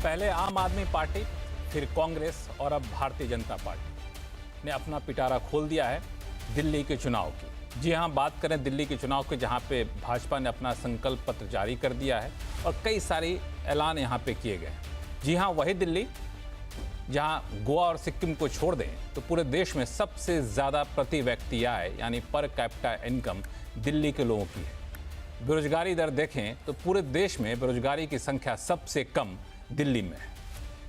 पहले आम आदमी पार्टी, फिर कांग्रेस और अब भारतीय जनता पार्टी ने अपना पिटारा खोल दिया है दिल्ली के चुनाव की। जी हां, बात करें दिल्ली के चुनाव की, जहां पे भाजपा ने अपना संकल्प पत्र जारी कर दिया है और कई सारे ऐलान यहां पे किए गए। जी हां, वही दिल्ली जहां गोवा और सिक्किम को छोड़ दें तो पूरे देश में सबसे ज़्यादा प्रति व्यक्ति आय यानी पर कैपिटा इनकम दिल्ली के लोगों की है। बेरोजगारी दर देखें तो पूरे देश में बेरोजगारी की संख्या सबसे कम दिल्ली में है।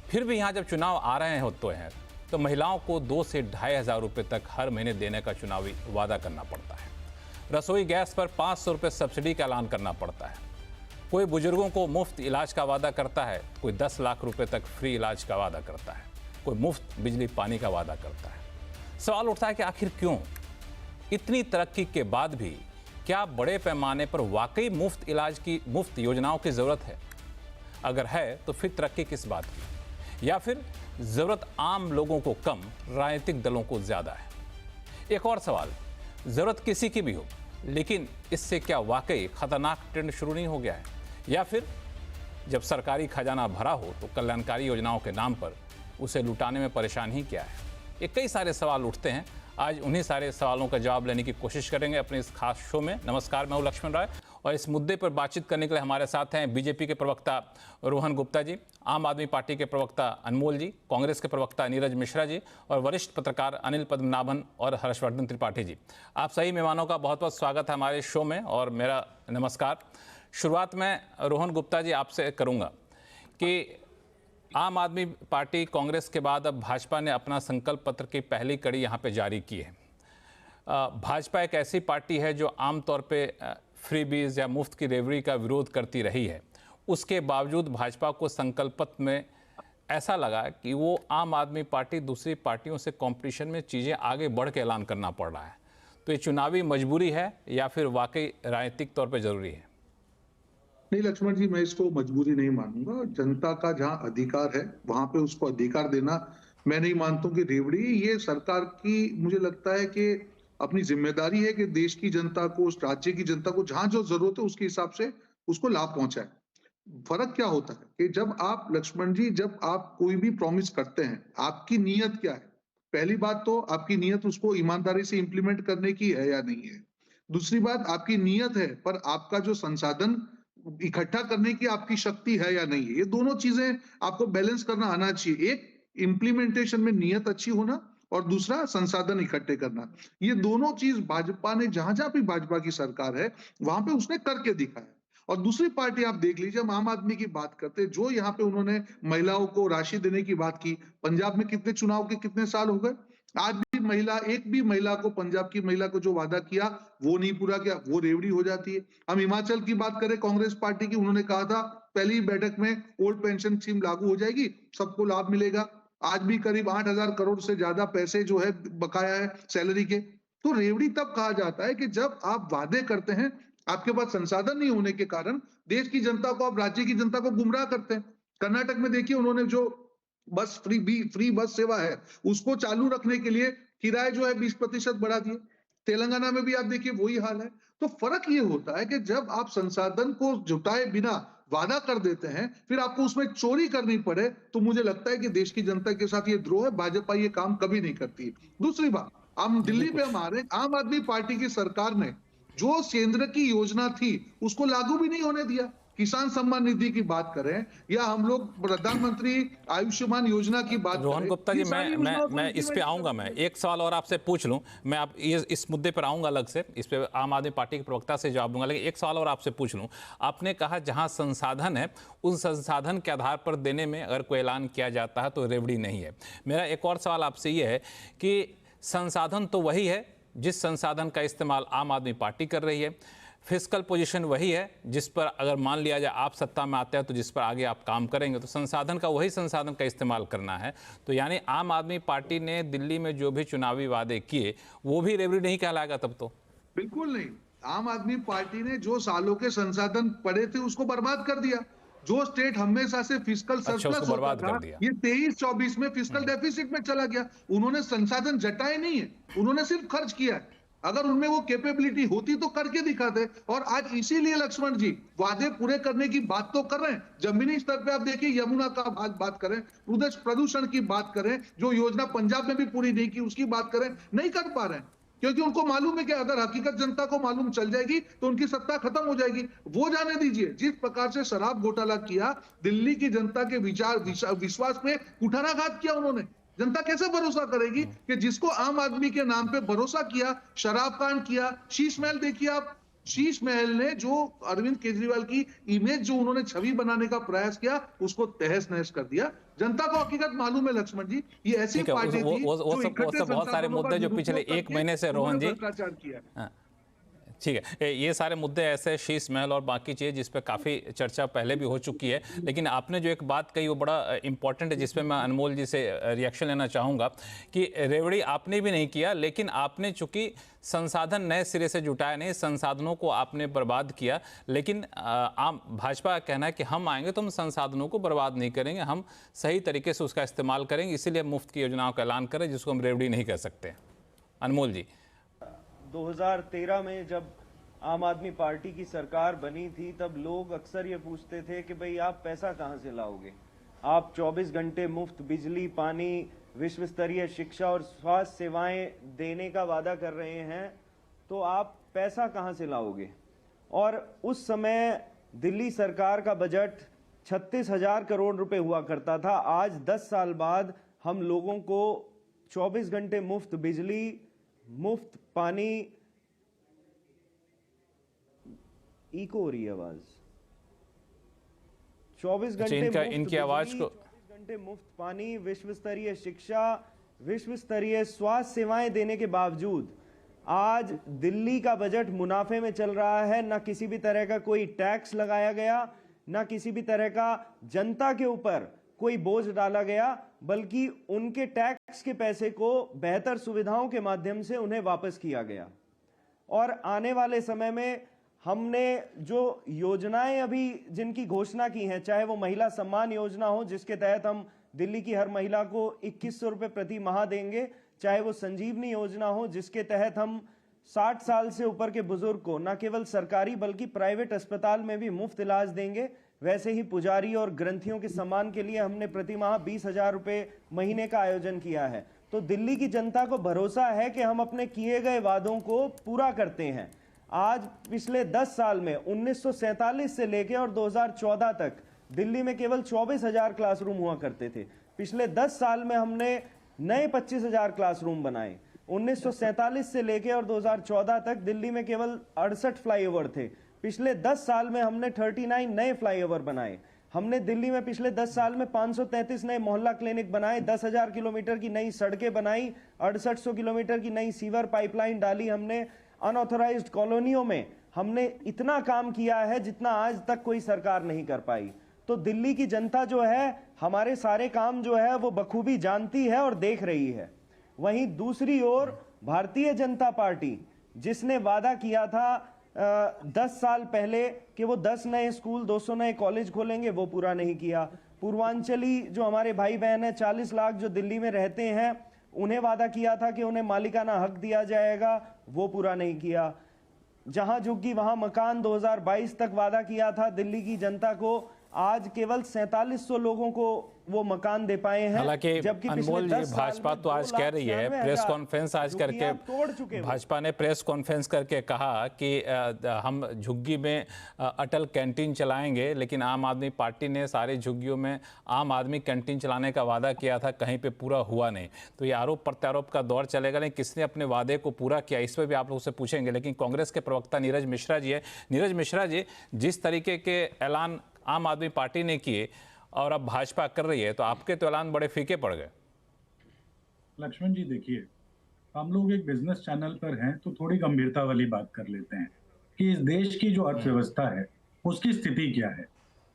फिर भी यहाँ जब चुनाव आ रहे होते हैं तो महिलाओं को 2 से 2,500 रुपये तक हर महीने देने का चुनावी वादा करना पड़ता है। रसोई गैस पर 500 रुपये सब्सिडी का ऐलान करना पड़ता है। कोई बुजुर्गों को मुफ्त इलाज का वादा करता है, कोई 10 लाख रुपए तक फ्री इलाज का वादा करता है, कोई मुफ्त बिजली पानी का वादा करता है। सवाल उठता है कि आखिर क्यों इतनी तरक्की के बाद भी क्या बड़े पैमाने पर वाकई मुफ्त इलाज की, मुफ्त योजनाओं की ज़रूरत है? अगर है तो फिर तरक्की किस बात की? या फिर ज़रूरत आम लोगों को कम, राजनीतिक दलों को ज़्यादा है? एक और सवाल, ज़रूरत किसी की भी हो, लेकिन इससे क्या वाकई खतरनाक ट्रेंड शुरू नहीं हो गया है? या फिर जब सरकारी खजाना भरा हो तो कल्याणकारी योजनाओं के नाम पर उसे लुटाने में परेशान ही क्या है? ये कई सारे सवाल उठते हैं। आज उन्हीं सारे सवालों का जवाब लेने की कोशिश करेंगे अपने इस खास शो में। नमस्कार, मैं हूं लक्ष्मण राय और इस मुद्दे पर बातचीत करने के लिए हमारे साथ हैं बीजेपी के प्रवक्ता रोहन गुप्ता जी, आम आदमी पार्टी के प्रवक्ता अनमोल जी, कांग्रेस के प्रवक्ता नीरज मिश्रा जी और वरिष्ठ पत्रकार अनिल पद्मनाभन और हर्षवर्धन त्रिपाठी जी। आप सही मेहमानों का बहुत बहुत स्वागत है हमारे शो में और मेरा नमस्कार। शुरुआत में रोहन गुप्ता जी आपसे करूँगा कि आम आदमी पार्टी कांग्रेस के बाद अब भाजपा ने अपना संकल्प पत्र की पहली कड़ी यहाँ पे जारी की है। भाजपा एक ऐसी पार्टी है जो आमतौर पे फ्रीबीज या मुफ्त की रेवड़ी का विरोध करती रही है। उसके बावजूद भाजपा को संकल्प पत्र में ऐसा लगा कि वो आम आदमी पार्टी दूसरी पार्टियों से कंपटीशन में चीज़ें आगे बढ़ के ऐलान करना पड़ रहा है। तो ये चुनावी मजबूरी है या फिर वाकई राजनीतिक तौर पर जरूरी है? नहीं लक्ष्मण जी, मैं इसको मजबूरी नहीं मानूंगा। जनता का जहां अधिकार है वहां पे उसको अधिकार देना मैं नहीं मानता हूं कि रेवड़ी ये सरकार की, मुझे लगता है कि अपनी जिम्मेदारी है कि देश की जनता को, उस राज्य की जनता को जहां जो जरूरत है उसके हिसाब से उसको लाभ पहुंचाए। फर्क क्या होता है कि जब आप लक्ष्मण जी, जब आप कोई भी प्रॉमिस करते हैं, आपकी नीयत क्या है? पहली बात तो आपकी नीयत उसको ईमानदारी से इंप्लीमेंट करने की है या नहीं है। दूसरी बात, आपकी नीयत है पर आपका जो संसाधन इकट्ठा करने की आपकी शक्ति है या नहीं है। ये दोनों चीजें आपको बैलेंस करना आना चाहिए। एक, इम्प्लीमेंटेशन में नियत अच्छी होना और दूसरा संसाधन इकट्ठे करना। ये दोनों चीज भाजपा ने जहां जहां भी भाजपा की सरकार है वहां पे उसने करके दिखाया। और दूसरी पार्टी आप देख लीजिए, हम आम आदमी की बात करते हैं, जो यहाँ पे उन्होंने महिलाओं को राशि देने की बात की। पंजाब में कितने चुनाव के कितने साल हो गए, आज भी महिला, एक भी महिला को, पंजाब की महिला को जो वादा किया वो नहीं पूरा किया, वो रेवड़ी हो जाती है। हम हिमाचल की बात करें कांग्रेस पार्टी की, उन्होंने कहा था पहली बैठक में ओल्ड पेंशन स्कीम लागू हो जाएगी, सबको लाभ मिलेगा। आज भी करीब 8,000 करोड़ से ज्यादा पैसे जो है बकाया है सैलरी के। तो रेवड़ी तब कहा जाता है कि जब आप वादे करते हैं, आपके पास संसाधन नहीं होने के कारण देश की जनता को, आप राज्य की जनता को गुमराह करते हैं। कर्नाटक में देखिए, उन्होंने जो बस फ्री बस सेवा है उसको चालू रखने के लिए किराए जो है 20% बढ़ा दिए। तेलंगाना में भी आप देखिए वही हाल है। तो फर्क ये होता है कि जब आप संसाधन को जुटाए बिना वादा कर देते हैं, फिर आपको उसमें चोरी करनी पड़े, तो मुझे लगता है कि देश की जनता के साथ ये द्रोह है। भाजपा ये काम कभी नहीं करती। दूसरी बात, हम दिल्ली पे हमारे आम आदमी पार्टी की सरकार ने जो केंद्र की योजना थी उसको लागू भी नहीं होने दिया। किसान सम्मान निधि की बात करें या हम लोग प्रधानमंत्री आयुष्मान योजना की बात रोहन करें, गुप्ता जी, मैं इस पे आऊंगा। मैं एक सवाल और आपसे पूछ लूं, मैं आप इस मुद्दे पर आऊंगा अलग से, इस पे आम आदमी पार्टी के प्रवक्ता से जवाब दूंगा, लेकिन एक सवाल और आपसे पूछ लूं। आपने कहा जहां संसाधन है उन संसाधन के आधार पर देने में अगर कोई ऐलान किया जाता है तो रेवड़ी नहीं है। मेरा एक और सवाल आपसे ये है कि संसाधन तो वही है जिस संसाधन का इस्तेमाल आम आदमी पार्टी कर रही है, फिस्कल पोजीशन वही है जिस पर अगर मान लिया जाए आप सत्ता में आते हैं तो जिस पर आगे आप काम करेंगे, तो संसाधन का वही संसाधन का इस्तेमाल करना है। तो यानी आम आदमी पार्टी ने दिल्ली में जो भी चुनावी वादे किए वो भी रेवड़ी नहीं कहलाएगा तब तो? बिल्कुल नहीं। आम आदमी पार्टी ने जो सालों के संसाधन पड़े थे उसको बर्बाद कर दिया। जो स्टेट हमेशा से फिस्कल सरप्लस होता था, ये 23-24 में फिस्कल डेफिसिट में चला गया। उन्होंने संसाधन जटाए नहीं है, उन्होंने सिर्फ खर्च किया है। अगर उनमें वो कैपेबिलिटी होती तो करके दिखाते। और आज इसीलिए लक्ष्मण जी वादे पूरे करने की बात तो कर रहे हैं, जमीनी स्तर पे आप देखिए, यमुना का बात करें, प्रदूषण की बात करें, जो योजना पंजाब में भी पूरी नहीं की उसकी बात करें, नहीं कर पा रहे हैं। क्योंकि उनको मालूम है कि अगर हकीकत जनता को मालूम चल जाएगी तो उनकी सत्ता खत्म हो जाएगी। वो जाने दीजिए, जिस प्रकार से शराब घोटाला किया, दिल्ली की जनता के विश्वास पे कुठाराघात किया उन्होंने। जनता कैसे भरोसा करेगी कि जिसको आम आदमी के नाम पे भरोसा किया, शराब कांड किया। शीश महल देखिए आप, शीश महल ने जो अरविंद केजरीवाल की इमेज, जो उन्होंने छवि बनाने का प्रयास किया, उसको तहस नहस कर दिया। जनता को हकीकत मालूम है लक्ष्मण जी, ये ऐसी ठीक है, पार्टी थी जो वो सब बहुत सारे मुद्दे जो पिछले एक महीने से रोहन जी, भ्रष्टाचार किया। हाँ, ठीक है, ये सारे मुद्दे ऐसे, शीश महल और बाकी चीज़ जिस पे काफ़ी चर्चा पहले भी हो चुकी है, लेकिन आपने जो एक बात कही वो बड़ा इंपॉर्टेंट है, जिस पे मैं अनमोल जी से रिएक्शन लेना चाहूँगा कि रेवड़ी आपने भी नहीं किया, लेकिन आपने चूंकि संसाधन नए सिरे से जुटाया नहीं, संसाधनों को आपने बर्बाद किया। लेकिन आम भाजपा का कहना है कि हम आएंगे तो हम संसाधनों को बर्बाद नहीं करेंगे, हम सही तरीके से उसका इस्तेमाल करेंगे, इसीलिए मुफ्त की योजनाओं का ऐलान करें, जिसको हम रेवड़ी नहीं कह सकते। अनमोल जी, 2013 में जब आम आदमी पार्टी की सरकार बनी थी, तब लोग अक्सर ये पूछते थे कि भाई आप पैसा कहां से लाओगे? आप 24 घंटे मुफ्त बिजली, पानी, विश्व स्तरीय शिक्षा और स्वास्थ्य सेवाएं देने का वादा कर रहे हैं, तो आप पैसा कहां से लाओगे? और उस समय दिल्ली सरकार का बजट 36,000 करोड़ रुपए हुआ करता था। आज 10 साल बाद हम लोगों को 24 घंटे मुफ्त बिजली, मुफ्त पानी, इको हो रही है आवाज, 24 घंटे इनकी आवाज को, 24 घंटे मुफ्त पानी, विश्व स्तरीय शिक्षा, विश्व स्तरीय स्वास्थ्य सेवाएं देने के बावजूद आज दिल्ली का बजट मुनाफे में चल रहा है। ना किसी भी तरह का कोई टैक्स लगाया गया, ना किसी भी तरह का जनता के ऊपर कोई बोझ डाला गया, बल्कि उनके टैक्स के पैसे को बेहतर सुविधाओं के माध्यम से उन्हें वापस किया गया। और आने वाले समय में हमने जो योजनाएं अभी जिनकी घोषणा की है, चाहे वो महिला सम्मान योजना हो, जिसके तहत हम दिल्ली की हर महिला को 2100 रुपए प्रति माह देंगे, चाहे वो संजीवनी योजना हो, जिसके तहत हम 60 साल से ऊपर के बुजुर्ग को न केवल सरकारी बल्कि प्राइवेट अस्पताल में भी मुफ्त इलाज देंगे, वैसे ही पुजारी और ग्रंथियों के सम्मान के लिए हमने प्रति माह 20,000 रुपए महीने का आयोजन किया है। तो दिल्ली की जनता को भरोसा है कि हम अपने किए गए वादों को पूरा करते हैं। आज पिछले 10 साल में 1947 से लेकर और 2014 तक दिल्ली में केवल 24,000 क्लासरूम हुआ करते थे। पिछले 10 साल में हमने नए 25,000 क्लासरूम बनाए। 1947 से लेकर और 2014 तक दिल्ली में केवल 68 फ्लाईओवर थे। पिछले 10 साल में हमने 39 नए फ्लाईओवर बनाए। हमने दिल्ली में पिछले 10 साल में 533 नए मोहल्ला क्लिनिक बनाए, 10,000 किलोमीटर की नई सड़कें बनाई, 6800 किलोमीटर की नई सीवर पाइपलाइन डाली हमने। अनऑथराइज्ड कॉलोनियों में हमने इतना काम किया है जितना आज तक कोई सरकार नहीं कर पाई। तो दिल्ली की जनता जो है हमारे सारे काम जो है वो बखूबी जानती है और देख रही है। वहीं दूसरी ओर भारतीय जनता पार्टी, जिसने वादा किया था 10 साल पहले कि वो 10 नए स्कूल, 200 नए कॉलेज खोलेंगे, वो पूरा नहीं किया। पूर्वांचली जो हमारे भाई बहन है, 40 लाख जो दिल्ली में रहते हैं, उन्हें वादा किया था कि उन्हें मालिकाना हक दिया जाएगा, वो पूरा नहीं किया। जहां झुग्गी वहां मकान 2022 तक वादा किया था दिल्ली की जनता को, आज केवल 4700 लोगों को वो मकान दे पाए हैं। हालांकि अनमोल जी, भाजपा तो आज कह रही है, प्रेस कॉन्फ्रेंस आज करके तोड़ चुके, भाजपा ने प्रेस कॉन्फ्रेंस करके कहा कि हम झुग्गी में अटल कैंटीन चलाएंगे, लेकिन आम आदमी पार्टी ने सारी झुग्गियों में आम आदमी कैंटीन चलाने का वादा किया था, कहीं पे पूरा हुआ नहीं। तो ये आरोप प्रत्यारोप का दौर चलेगा, नहीं किसने अपने वादे को पूरा किया, इस पर भी आप लोग से पूछेंगे। लेकिन कांग्रेस के प्रवक्ता नीरज मिश्रा जी है। नीरज मिश्रा जी, जिस तरीके के ऐलान आम आदमी पार्टी ने किए और अब भाजपा कर रही है, तो आपके तो ऐलान बड़े फीके पड़ गए। लक्ष्मण जी देखिए, हम लोग एक बिजनेस चैनल पर हैं तो थोड़ी गंभीरता वाली बात कर लेते हैं कि इस देश की जो अर्थव्यवस्था है उसकी स्थिति क्या है।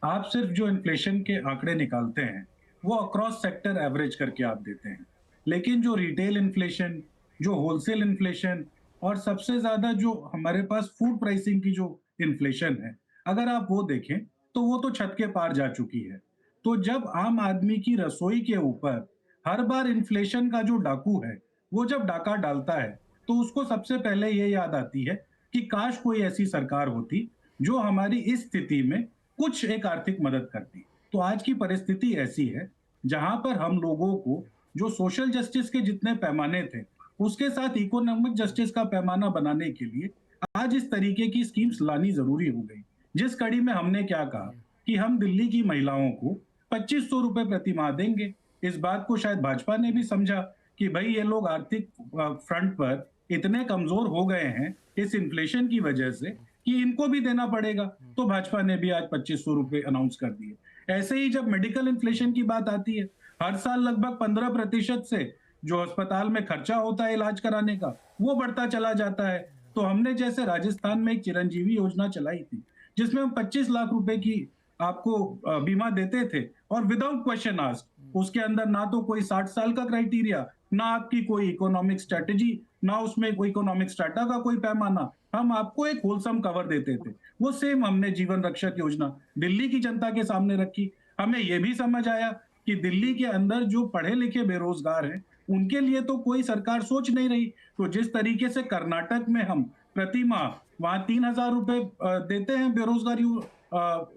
आप सिर्फ जो इन्फ्लेशन के आंकड़े निकालते हैं वो अक्रॉस सेक्टर एवरेज करके आप देते हैं, लेकिन जो रिटेल इन्फ्लेशन, जो होलसेल इन्फ्लेशन और सबसे ज्यादा जो हमारे पास फूड प्राइसिंग की जो इन्फ्लेशन है, अगर आप वो देखें तो वो तो छत के पार जा चुकी है। तो जब आम आदमी की रसोई के ऊपर हर बार इन्फ्लेशन का जो डाकू है वो जब डाका डालता है तो उसको सबसे पहले ये याद आती है कि काश कोई ऐसी सरकार होती जो हमारी इस स्थिति में कुछ एक आर्थिक मदद करती। तो आज की परिस्थिति ऐसी है जहां पर हम लोगों को जो सोशल जस्टिस के जितने पैमाने थे, उसके साथ इकोनॉमिक जस्टिस का पैमाना बनाने के लिए आज इस तरीके की स्कीम्स लानी जरूरी हो गई। जिस कड़ी में हमने क्या कहा कि हम दिल्ली की महिलाओं को 2500 रुपए प्रति माह देंगे। इस बात को शायद भाजपा ने भी समझा कि भाई ये लोग आर्थिक फ्रंट पर इतने कमजोर हो गए हैं इस इन्फ्लेशन की वजह से कि इनको भी देना पड़ेगा। तो भाजपा ने भी आज 2500 रुपए अनाउंस कर दिए। ऐसे ही जब मेडिकल इन्फ्लेशन की बात आती है, हर साल लगभग 15% से जो अस्पताल में खर्चा होता है इलाज कराने का, वो बढ़ता चला जाता है। तो हमने जैसे राजस्थान में एक चिरंजीवी योजना चलाई थी जिसमें हम 25 लाख रुपए की आपको बीमा देते थे और विदाउट क्वेश्चन आस्क्ड। उसके अंदर ना तो कोई 60 साल का क्राइटेरिया, ना आपकी कोई इकोनॉमिक स्ट्रेटेजी, ना उसमें कोई इकोनॉमिक स्ट्रेटा का कोई पैमाना। हम आपको एक होलसम कवर देते थे। वो सेम हमने जीवन रक्षक योजना दिल्ली की जनता के सामने रखी। हमें यह भी समझ आया कि दिल्ली के अंदर जो पढ़े लिखे बेरोजगार हैं उनके लिए तो कोई सरकार सोच नहीं रही। तो जिस तरीके से कर्नाटक में हम प्रति माह वहां 3,000 रुपए देते हैं बेरोजगार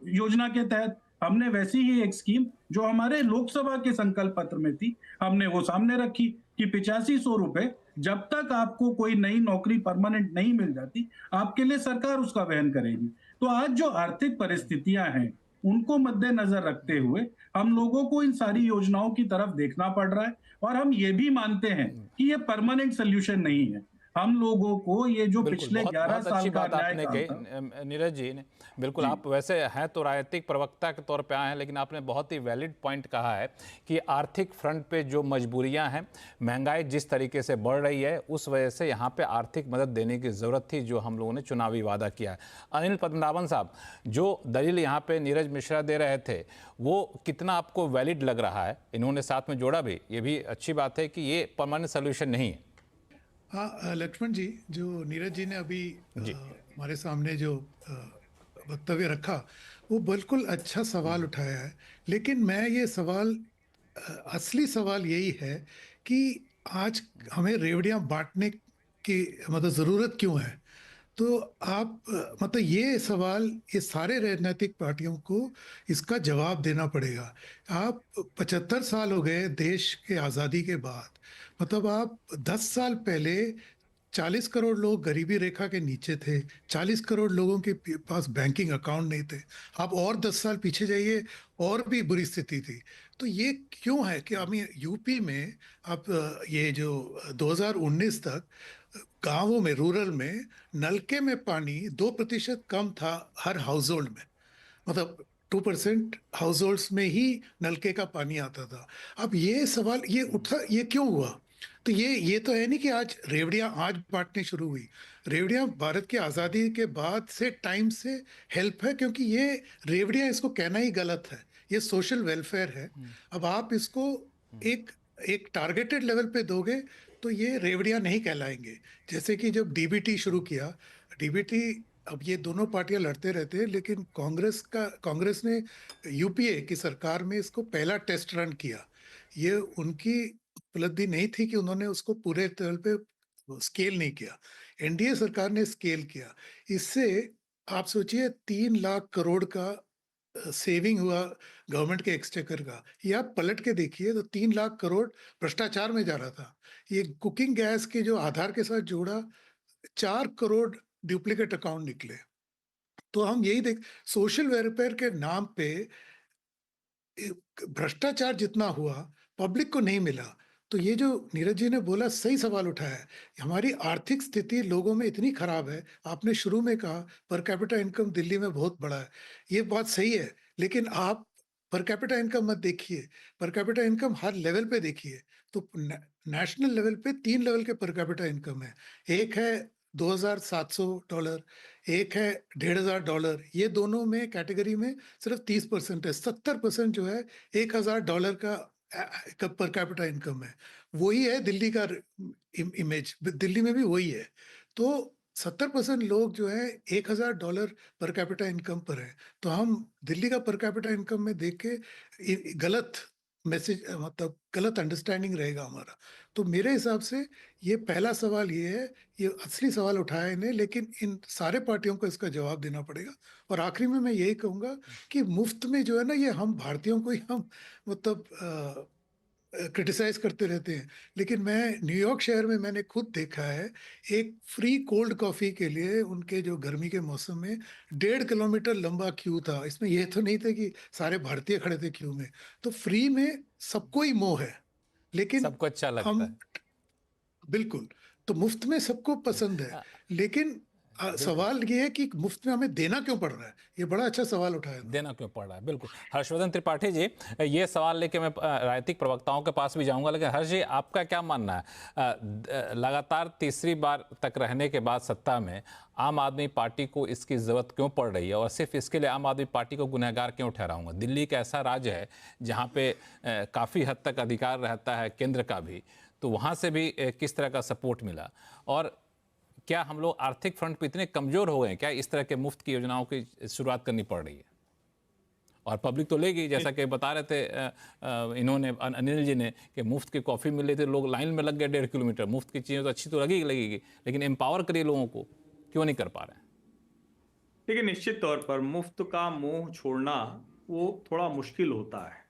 योजना के तहत, हमने वैसी ही एक स्कीम जो हमारे लोकसभा के संकल्प पत्र में थी, हमने वो सामने रखी कि 8500 रुपए जब तक आपको कोई नई नौकरी परमानेंट नहीं मिल जाती, आपके लिए सरकार उसका वहन करेगी। तो आज जो आर्थिक परिस्थितियां हैं उनको मद्देनजर रखते हुए हम लोगों को इन सारी योजनाओं की तरफ देखना पड़ रहा है और हम ये भी मानते हैं कि ये परमानेंट सोल्यूशन नहीं है। हम लोगों को ये जो बिल्कुल, पिछले बहुत 11 बहुत साल अच्छी का बात आपने न्याय कही काल था। नीरज जी ने। बिल्कुल, आप वैसे हैं तो राजनीतिक प्रवक्ता के तौर पे आए हैं, लेकिन आपने बहुत ही वैलिड पॉइंट कहा है कि आर्थिक फ्रंट पे जो मजबूरियां हैं, महंगाई जिस तरीके से बढ़ रही है, उस वजह से यहाँ पे आर्थिक मदद देने की ज़रूरत थी, जो हम लोगों ने चुनावी वादा किया है। अनिल पद्मनाभन साहब, जो दलील यहाँ पे नीरज मिश्रा दे रहे थे, वो कितना आपको वैलिड लग रहा है? इन्होंने साथ में जोड़ा भी, ये भी अच्छी बात है कि ये परमानेंट सोल्यूशन नहीं है। हाँ, लक्ष्मण जी, जो नीरज जी ने अभी हमारे सामने जो वक्तव्य रखा, वो बिल्कुल अच्छा सवाल उठाया है। लेकिन मैं ये सवाल असली सवाल यही है कि आज हमें रेवड़ियां बांटने की मतलब ज़रूरत क्यों है। तो आप मतलब ये सवाल ये सारे राजनीतिक पार्टियों को इसका जवाब देना पड़ेगा। आप 75 साल हो गए देश के आज़ादी के बाद, मतलब आप 10 साल पहले 40 करोड़ लोग गरीबी रेखा के नीचे थे, 40 करोड़ लोगों के पास बैंकिंग अकाउंट नहीं थे। आप और 10 साल पीछे जाइए, और भी बुरी स्थिति थी। तो ये क्यों है कि हमें यूपी में आप ये जो 2019 तक गांवों में, रूरल में नलके में पानी 2% कम था हर हाउस होल्ड में, मतलब 2% हाउस होल्ड्स में ही नलके का पानी आता था। अब ये सवाल ये उठा, ये क्यों हुआ? तो ये तो है नहीं कि आज रेवड़ियां आज बांटनी शुरू हुई। रेवड़ियां भारत की आज़ादी के बाद से टाइम से हेल्प है, क्योंकि ये रेवड़ियां, इसको कहना ही गलत है, ये सोशल वेलफेयर है। अब आप इसको एक एक टारगेटेड लेवल पे दोगे तो ये रेवड़ियां नहीं कहलाएंगे। जैसे कि जब डीबीटी शुरू किया, डीबीटी, अब ये दोनों पार्टियां लड़ते रहते हैं, लेकिन कांग्रेस ने यूपीए की सरकार में इसको पहला टेस्ट रन किया। ये उनकी उपलब्धि नहीं थी कि उन्होंने उसको पूरे लेवल पे स्केल नहीं किया। एनडीए सरकार ने स्केल किया। इससे आप सोचिए 3 लाख करोड़ का सेविंग हुआ गवर्नमेंट के एक्सचेकर का। ये आप पलट के देखिए तो 3 लाख करोड़ भ्रष्टाचार में जा रहा था। ये कुकिंग गैस के जो आधार के साथ जोड़ा, 4 करोड़ डुप्लीकेट अकाउंट निकले। तो हम यही देख, सोशल वेलफेयर के नाम पे भ्रष्टाचार जितना हुआ पब्लिक को नहीं मिला। तो ये जो नीरज जी ने बोला, सही सवाल उठाया है। हमारी आर्थिक स्थिति लोगों में इतनी खराब है। आपने शुरू में कहा पर कैपिटा इनकम दिल्ली में बहुत बड़ा है, ये बात सही है। लेकिन आप पर कैपिटा इनकम मत देखिए, पर कैपिटा इनकम हर लेवल पे देखिए। तो नेशनल लेवल पे 3 लेवल के पर कैपिटा इनकम है। एक है $2,700, एक है $1,500। ये दोनों में कैटेगरी में सिर्फ 30% है। 70% जो है $1,000 का पर कैपिटा इनकम है। वही है दिल्ली का इमेज, दिल्ली में भी वही है। तो 70% लोग जो है $1,000 पर कैपिटा इनकम पर है। तो हम दिल्ली का पर कैपिटा इनकम में देख के गलत मैसेज मतलब गलत अंडरस्टैंडिंग रहेगा हमारा। तो मेरे हिसाब से ये पहला सवाल ये है, ये असली सवाल उठाया इन्हें, लेकिन इन सारे पार्टियों को इसका जवाब देना पड़ेगा। और आखिरी में मैं यही कहूँगा कि मुफ्त में जो है ना, ये हम भारतीयों को ही हम मतलब क्रिटिसाइज करते रहते हैं, लेकिन मैं न्यूयॉर्क शहर में मैंने खुद देखा है, एक फ्री कोल्ड कॉफी के लिए उनके जो गर्मी के मौसम में 1.5 किलोमीटर लंबा क्यू था। इसमें यह तो नहीं था कि सारे भारतीय खड़े थे क्यू में। तो फ्री में सबको ही मोह है, लेकिन सबको अच्छा लगता हम है। बिल्कुल, तो मुफ्त में सबको पसंद है, लेकिन सवाल ये है कि मुफ्त में हमें देना क्यों पड़ रहा है। ये बड़ा अच्छा सवाल उठाया था। देना क्यों पड़ रहा है, बिल्कुल। हर्षवर्धन त्रिपाठी जी, ये सवाल लेके मैं राजनीतिक प्रवक्ताओं के पास भी जाऊंगा, लेकिन हर्ष जी, आपका क्या मानना है? लगातार तीसरी बार तक रहने के बाद सत्ता में आम आदमी पार्टी को इसकी जरूरत क्यों पड़ रही है, और सिर्फ इसके लिए आम आदमी पार्टी को गुनहगार क्यों ठहराऊंगा? दिल्ली एक ऐसा राज्य है जहाँ पे काफ़ी हद तक अधिकार रहता है केंद्र का भी, तो वहाँ से भी किस तरह का सपोर्ट मिला, और क्या हम लोग आर्थिक फ्रंट पे इतने कमजोर हो गए क्या इस तरह के मुफ्त की योजनाओं की शुरुआत करनी पड़ रही है? और पब्लिक तो लेगी, जैसा कि बता रहे थे इन्होंने, अनिल जी ने, कि मुफ्त की कॉफ़ी मिल रही थी, लोग लाइन में लग गए 1.5 किलोमीटर। मुफ्त की चीज़ें तो अच्छी तो लगेगी, लेकिन एम्पावर करिए लोगों को, क्यों नहीं कर पा रहे हैं? देखिए, निश्चित तौर पर मुफ्त का मोह छोड़ना वो थोड़ा मुश्किल होता है,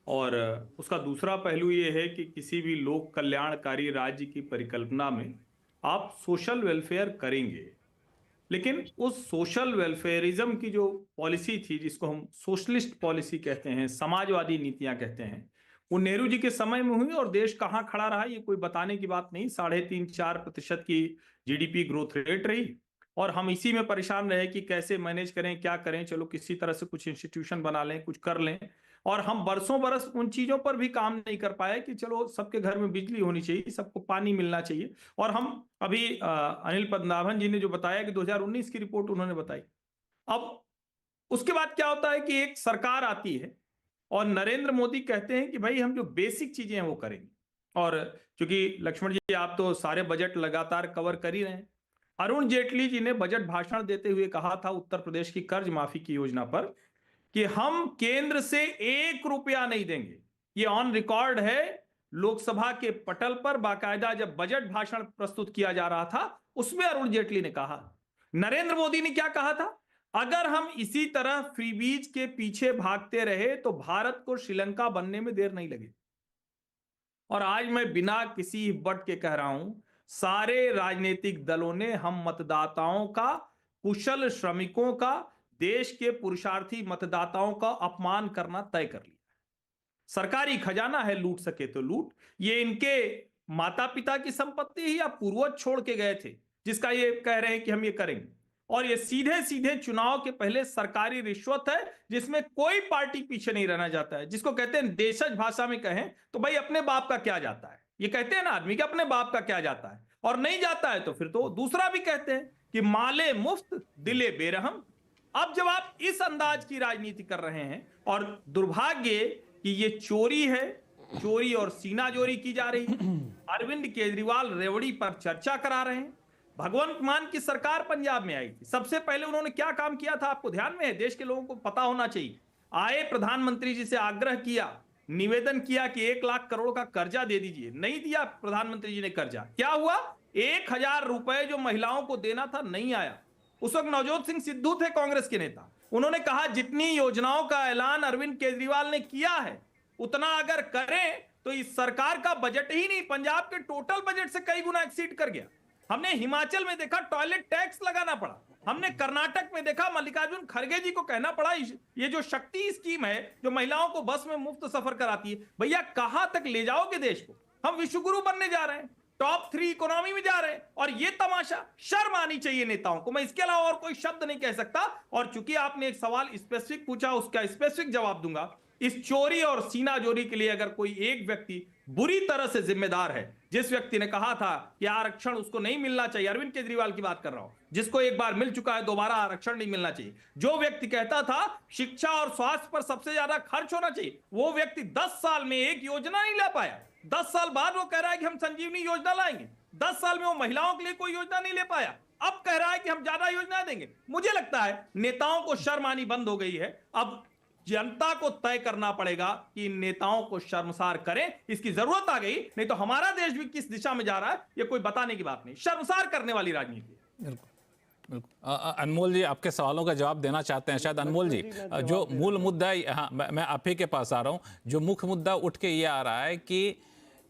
और उसका दूसरा पहलू ये है कि किसी भी लोक कल्याणकारी राज्य की परिकल्पना में आप सोशल वेलफेयर करेंगे, लेकिन उस सोशल वेलफेयरिज्म की जो पॉलिसी थी, जिसको हम सोशलिस्ट पॉलिसी कहते हैं, समाजवादी नीतियां कहते हैं, वो नेहरू जी के समय में हुई, और देश कहाँ खड़ा रहा ये कोई बताने की बात नहीं। 3.5-4% की जीडीपी ग्रोथ रेट रही, और हम इसी में परेशान रहे कि कैसे मैनेज करें, क्या करें, चलो किसी तरह से कुछ इंस्टीट्यूशन बना लें, कुछ कर लें। और हम बरसों बरस उन चीजों पर भी काम नहीं कर पाए कि चलो सबके घर में बिजली होनी चाहिए, सबको पानी मिलना चाहिए। और हम अभी अनिल पद्मनाभन जी ने जो बताया कि 2019 की रिपोर्ट उन्होंने बताई। अब उसके बाद क्या होता है कि एक सरकार आती है और नरेंद्र मोदी कहते हैं कि भाई हम जो बेसिक चीजें हैं वो करेंगे। और चूंकि लक्ष्मण जी आप तो सारे बजट लगातार कवर कर ही रहे हैं, अरुण जेटली जी ने बजट भाषण देते हुए कहा था उत्तर प्रदेश की कर्ज माफी की योजना पर कि हम केंद्र से 1 रुपया नहीं देंगे। ये ऑन रिकॉर्ड है, लोकसभा के पटल पर बाकायदा जब बजट भाषण प्रस्तुत किया जा रहा था उसमें अरुण जेटली ने कहा। नरेंद्र मोदी ने क्या कहा था? अगर हम इसी तरह फ्रीबीज के पीछे भागते रहे तो भारत को श्रीलंका बनने में देर नहीं लगेगी। और आज मैं बिना किसी बट के कह रहा हूं, सारे राजनीतिक दलों ने हम मतदाताओं का, कुशल श्रमिकों का, देश के पुरुषार्थी मतदाताओं का अपमान करना तय कर लिया। सरकारी खजाना है, लूट सके तो लूट। ये इनके माता पिता की संपत्ति ही या पूर्वज छोड़ के गए थे, जिसका ये कह रहे हैं कि हम ये करेंगे। और ये सीधे सीधे चुनाव के पहले सरकारी रिश्वत है, जिसमें कोई पार्टी पीछे नहीं रहना चाहता है, जिसको कहते हैं देशज भाषा में कहें तो भाई अपने बाप का क्या जाता है। ये कहते हैं ना आदमी कि अपने बाप का क्या जाता है, और नहीं जाता है तो फिर तो दूसरा भी कहते हैं कि माले मुफ्त दिले बेरहम। अब जब आप इस अंदाज की राजनीति कर रहे हैं, और दुर्भाग्य कि ये चोरी है, चोरी और सीनाजोरी की जा रही है। अरविंद केजरीवाल रेवड़ी पर चर्चा करा रहे हैं। भगवंत मान की सरकार पंजाब में आई थी, सबसे पहले उन्होंने क्या काम किया था आपको ध्यान में है? देश के लोगों को पता होना चाहिए। आए, प्रधानमंत्री जी से आग्रह किया, निवेदन किया कि 1 लाख करोड़ का कर्जा दे दीजिए। नहीं दिया प्रधानमंत्री जी ने कर्जा। क्या हुआ? 1000 रुपए जो महिलाओं को देना था नहीं आया। उस वक्त नवजोत सिंह सिद्धू थे कांग्रेस के नेता, उन्होंने कहा जितनी योजनाओं का ऐलान अरविंद केजरीवाल ने किया है उतना अगर करें तो इस सरकार का बजट ही नहीं, पंजाब के टोटल बजट से कई गुना एक्सीड कर गया। हमने हिमाचल में देखा टॉयलेट टैक्स लगाना पड़ा, हमने कर्नाटक में देखा मल्लिकार्जुन खड़गे जी को कहना पड़ा ये जो शक्ति स्कीम है जो महिलाओं को बस में मुफ्त सफर कराती है, भैया कहां तक ले जाओगे देश को? हम विश्वगुरु बनने जा रहे हैं, टॉप 3 इकोनॉमी में जा रहे हैं, और ये तमाशा। शर्म आनी चाहिए नेताओं को, मैं इसके अलावा और कोई शब्द नहीं कह सकता। और चूंकि आपने एक सवाल स्पेसिफिक पूछा, उसका स्पेसिफिक जवाब दूंगा। इस चोरी और सीनाजोरी के लिए अगर कोई एक व्यक्ति बुरी तरह से जिम्मेदार है, जिस व्यक्ति ने कहा था कि आरक्षण उसको नहीं मिलना चाहिए, अरविंद केजरीवाल की बात कर रहा हूं, जिसको एक बार मिल चुका है दोबारा आरक्षण नहीं मिलना चाहिए। जो व्यक्ति कहता था शिक्षा और स्वास्थ्य पर सबसे ज्यादा खर्च होना चाहिए, वो व्यक्ति 10 साल में एक योजना नहीं ला पाया। 10 साल बाद वो कह रहा है कि हम संजीवनी योजना लाएंगे। 10 साल में वो महिलाओं के लिए कोई योजना नहीं ले पाया, अब कह रहा है कि हम ज्यादा योजना देंगे। मुझे लगता है नेताओं को शर्म आनी बंद हो गई है। अब जनता को तय करना पड़ेगा कि इन नेताओं को शर्मसार करें। इसकी जरूरत आ गई, नहीं तो हमारा देश भी किस दिशा में जा रहा है ये कोई बताने की बात नहीं। शर्मसार करने वाली राजनीति है। बिल्कुल बिल्कुल। अनमोल जी आपके सवालों का जवाब देना चाहते हैं शायद। अनमोल जी, जो मूल मुद्दा, हाँ मैं आप ही के पास आ रहा हूँ, जो मुख्य मुद्दा उठ के ये आ रहा है कि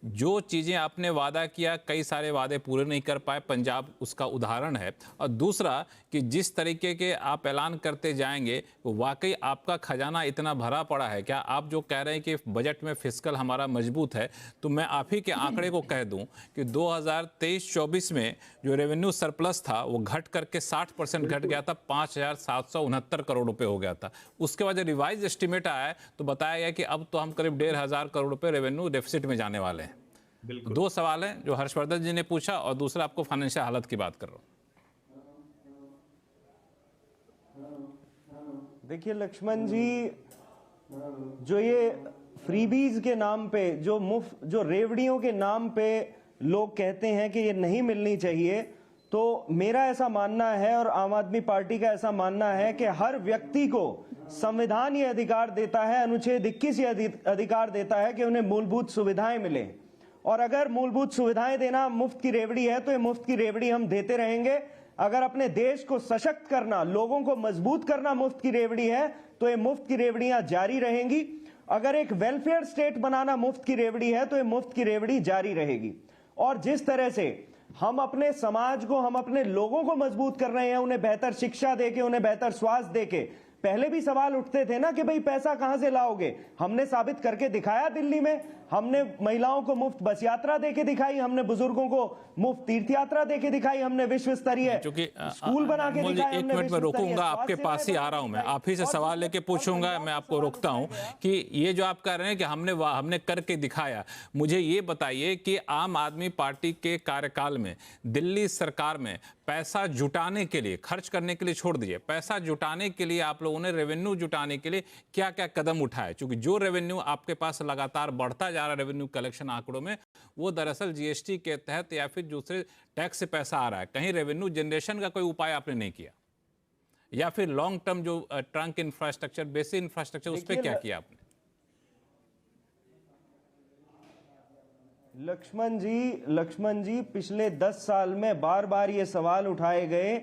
जो चीज़ें आपने वादा किया, कई सारे वादे पूरे नहीं कर पाए, पंजाब उसका उदाहरण है। और दूसरा कि जिस तरीके के आप ऐलान करते जाएंगे, वाकई आपका खजाना इतना भरा पड़ा है क्या? आप जो कह रहे हैं कि बजट में फिस्कल हमारा मजबूत है, तो मैं आप ही के आंकड़े को कह दूं कि 2023-24 में जो रेवेन्यू सरप्लस था वो घट करके 60% घट गया था, 5,769 करोड़ रुपए हो गया था। उसके बाद जब रिवाइज एस्टिमेट आया है तो बताया गया कि अब तो हम करीब 1,500 करोड़ रुपए रेवेन्यू डेफिसिट में जाने वाले हैं। दो सवाल हैं जो हर्षवर्धन जी ने पूछा, और दूसरा आपको फाइनेंशियल हालत की बात कर रहा हूं। देखिए लक्ष्मण जी, जो ये फ्रीबीज के नाम पे, जो मुफ्त, जो रेवड़ियों के नाम पे लोग कहते हैं कि ये नहीं मिलनी चाहिए, तो मेरा ऐसा मानना है और आम आदमी पार्टी का ऐसा मानना है कि हर व्यक्ति को संविधान ये अधिकार देता है, अनुच्छेद 21 ये अधिकार देता है कि उन्हें मूलभूत सुविधाएं मिले। और अगर मूलभूत सुविधाएं देना मुफ्त की रेवड़ी है तो ये मुफ्त की रेवड़ी हम देते रहेंगे। अगर अपने देश को सशक्त करना, लोगों को मजबूत करना मुफ्त की रेवड़ी है तो ये मुफ्त की रेवड़ियां जारी रहेंगी। अगर एक वेलफेयर स्टेट बनाना मुफ्त की रेवड़ी है तो ये मुफ्त की रेवड़ी जारी रहेगी। और जिस तरह से हम अपने समाज को, हम अपने लोगों को मजबूत कर रहे हैं, उन्हें बेहतर शिक्षा देके, उन्हें बेहतर स्वास्थ्य देके, पहले भी सवाल उठते थे ना कि भाई पैसा कहां से लाओगे, हमने साबित करके दिखाया। दिल्ली में हमने महिलाओं को मुफ्त बस यात्रा देके दिखाई, हमने बुजुर्गों को मुफ्त तीर्थ यात्रा देके दिखाई, हमने विश्व स्तरीय स्कूल बना के दिखाए। एक मिनट में रोकूंगा, आपके पास ही आ रहा हूं मैं, आप ही से सवाल लेके पूछूंगा। मैं आपको रोकता हूं कि ये जो आप कह रहे हैं कि हमने करके दिखाया, मुझे ये बताइए कि आम आदमी पार्टी के कार्यकाल में दिल्ली सरकार में पैसा जुटाने के लिए, खर्च करने के लिए छोड़ दीजिए, पैसा जुटाने के लिए आप लोगों ने, रेवेन्यू जुटाने के लिए क्या क्या कदम उठाए? क्योंकि जो रेवेन्यू आपके पास लगातार बढ़ता जा रहा है रेवेन्यू कलेक्शन आंकड़ों में, वो दरअसल जीएसटी के तहत या फिर दूसरे टैक्स से पैसा आ रहा है। कहीं रेवेन्यू जनरेशन का कोई उपाय आपने नहीं किया, या फिर लॉन्ग टर्म जो ट्रंक इंफ्रास्ट्रक्चर, बेसिक इंफ्रास्ट्रक्चर, उस पर क्या किया आपने? लक्ष्मण जी, पिछले 10 साल में बार बार ये सवाल उठाए गए।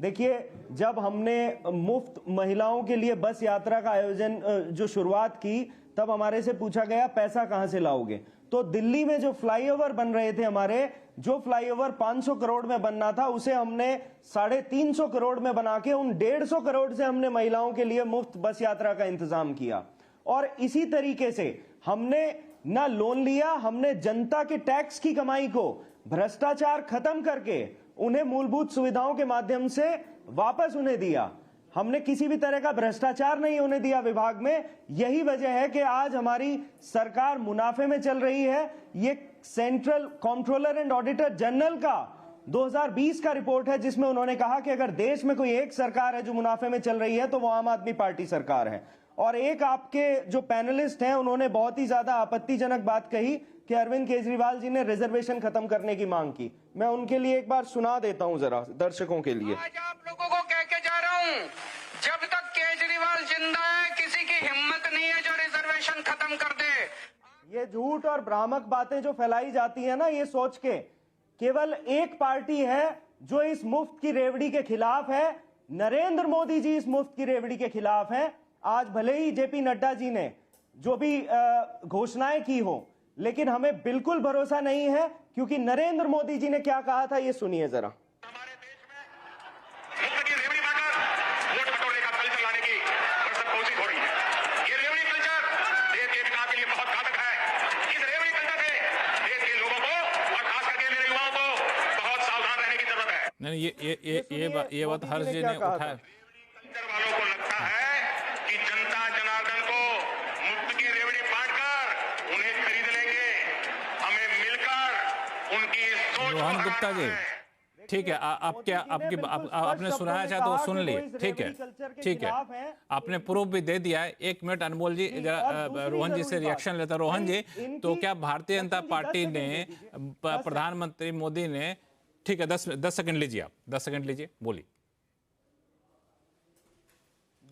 देखिए, जब हमने मुफ्त महिलाओं के लिए बस यात्रा का आयोजन जो शुरुआत की, तब हमारे से पूछा गया पैसा कहां से लाओगे। तो दिल्ली में जो फ्लाईओवर बन रहे थे हमारे, जो फ्लाईओवर 500 करोड़ में बनना था, उसे हमने 350 करोड़ में बना के उन 150 करोड़ से हमने महिलाओं के लिए मुफ्त बस यात्रा का इंतजाम किया। और इसी तरीके से हमने ना लोन लिया, हमने जनता के टैक्स की कमाई को भ्रष्टाचार खत्म करके उन्हें मूलभूत सुविधाओं के माध्यम से वापस उन्हें दिया। हमने किसी भी तरह का भ्रष्टाचार नहीं होने दिया विभाग में। यही वजह है कि आज हमारी सरकार मुनाफे में चल रही है। ये central controller and auditor general का 2020 का रिपोर्ट है, जिसमें उन्होंने कहा कि अगर देश में कोई एक सरकार है जो मुनाफे में चल रही है तो वो आम आदमी पार्टी सरकार है। और एक आपके जो पैनलिस्ट हैं, उन्होंने बहुत ही ज्यादा आपत्तिजनक बात कही कि अरविंद केजरीवाल जी ने रिजर्वेशन खत्म करने की मांग की। मैं उनके लिए एक बार सुना देता हूं जरा दर्शकों के लिए। आज आप लोगों को कह के जा रहा हूं, जब तक केजरीवाल जिंदा है किसी की हिम्मत नहीं है जो रिजर्वेशन खत्म कर दे। ये झूठ और भ्रामक बातें जो फैलाई जाती है ना, ये सोच के केवल एक पार्टी है जो इस मुफ्त की रेवड़ी के खिलाफ है। नरेंद्र मोदी जी इस मुफ्त की रेवड़ी के खिलाफ हैं। आज भले ही जेपी नड्डा जी ने जो भी घोषणाएं की हो, लेकिन हमें बिल्कुल भरोसा नहीं है, क्योंकि नरेंद्र मोदी जी ने क्या कहा था, ये सुनिए जरा। हमारे देश में मुफ्त की रेवड़ी बांटकर वोट बटोरने का कल्चर लाने की सब कोशिश हो रही है। ये रेवड़ी कल्चर देश के विकास के लिए बहुत घातक है। इस रेवड़ी कल्चर से देश के लोगों को और खास करके मेरे युवाओं को बहुत सावधान रहने की जरूरत है। नहीं, ये बात हर्ष जी ने उठाया। कल्चर वालों को लगता है कि जनता जनार्दन को मुफ्त की रेवड़ी बांटकर उन्हें खरीद लेंगे। हमें मिलकर उनकी सोच को रोहन गुप्ता जी, हराना है। ठीक है, आपने सुनाया चाहे तो सुन लिए, ठीक है, ठीक है, आपने प्रूफ भी दे दिया है। 1 मिनट अनमोल जी, जरा रोहन जी से रिएक्शन लेता। रोहन जी, तो क्या भारतीय जनता पार्टी ने, प्रधानमंत्री मोदी ने, ठीक है, 10 सेकंड लीजिए, आप 10 सेकंड लीजिए, बोलिए।